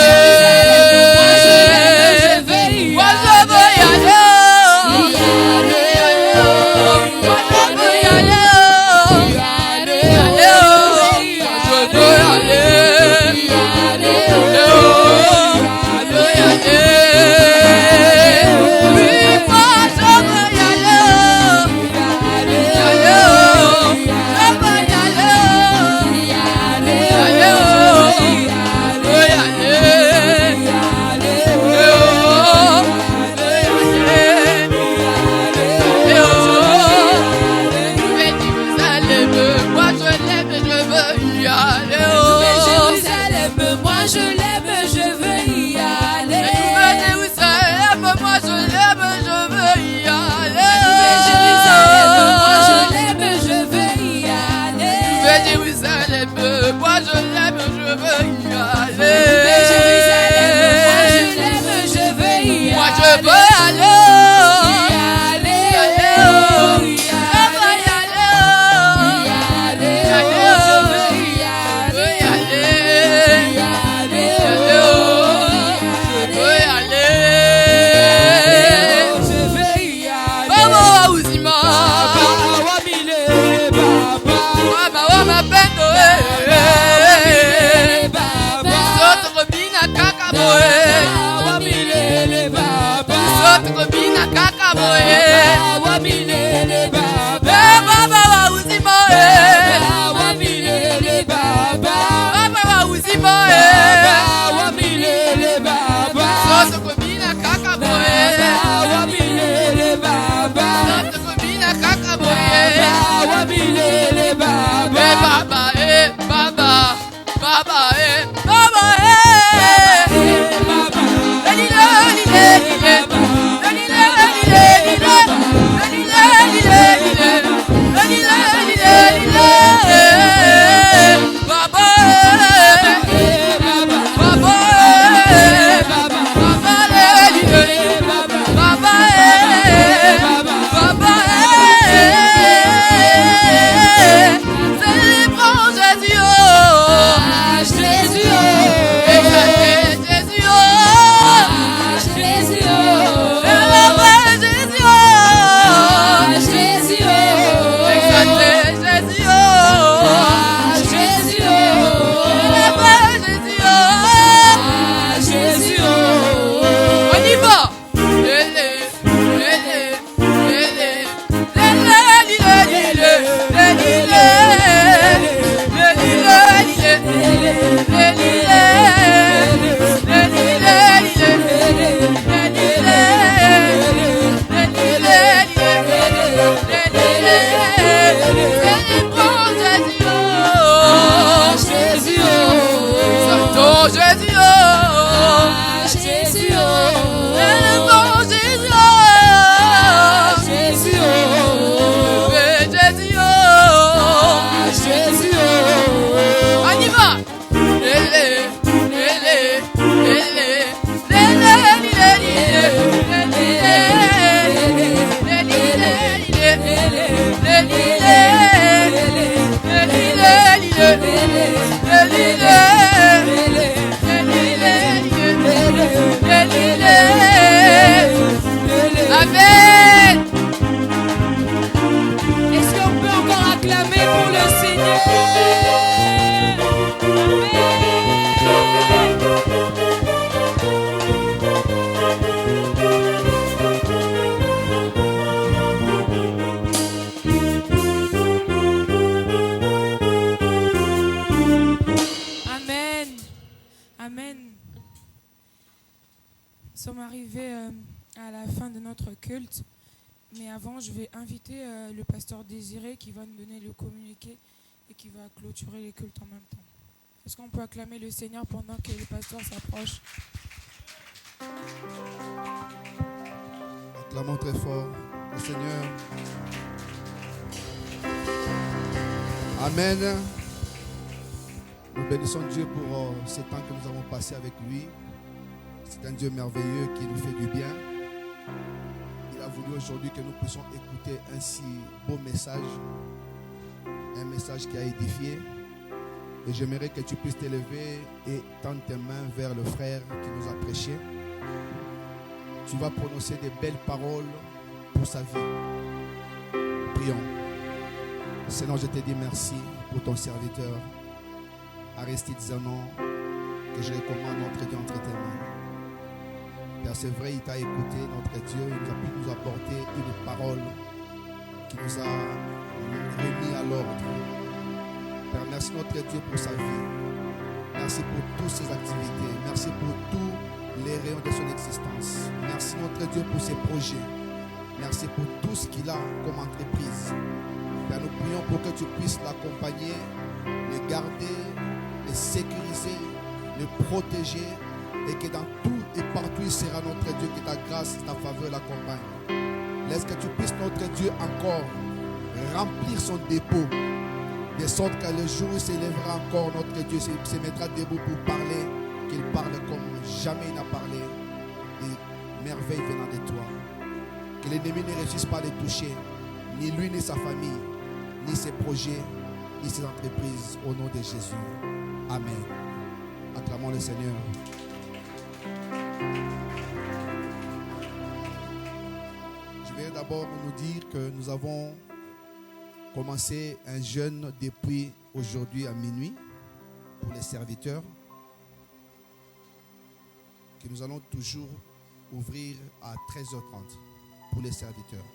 Qui va nous donner le communiqué et qui va clôturer les cultes en même temps. Est-ce qu'on peut acclamer le Seigneur pendant que le pasteur s'approche? Acclamons très fort le Seigneur. Amen. Nous bénissons Dieu pour ce temps que nous avons passé avec lui. C'est un Dieu merveilleux qui nous fait du bien. Il a voulu aujourd'hui que nous puissions écouter un si beau message, un message qui a édifié. Et j'aimerais que tu puisses t'élever et tendre tes mains vers le frère qui nous a prêché. Tu vas prononcer des belles paroles pour sa vie. Prions. Seigneur, je te dis merci pour ton serviteur. Aristide Zanon, que je recommande notre Dieu entre tes mains. Père, c'est vrai, il t'a écouté, notre Dieu, il a pu nous apporter une parole qui nous a remis à l'ordre. Père, merci notre Dieu pour sa vie. Merci pour toutes ses activités. Merci pour tous les rayons de son existence. Merci notre Dieu pour ses projets. Merci pour tout ce qu'il a comme entreprise. Père, nous prions pour que tu puisses l'accompagner, le garder, le sécuriser, le protéger et que dans tout et partout il sera notre Dieu, que ta grâce, ta faveur l'accompagne. Laisse que tu puisses notre Dieu encore remplir son dépôt de sorte que le jour où il s'élèvera encore, notre Dieu se mettra debout pour parler, qu'il parle comme jamais il n'a parlé et merveille venant de toi. Que l'ennemi ne réussisse pas à les toucher, ni lui, ni sa famille, ni ses projets, ni ses entreprises, au nom de Jésus. Amen. Acclamons le Seigneur. Je vais d'abord nous dire que nous avons commencé un jeûne depuis aujourd'hui à minuit pour les serviteurs, que nous allons toujours ouvrir à 13h30 pour les serviteurs.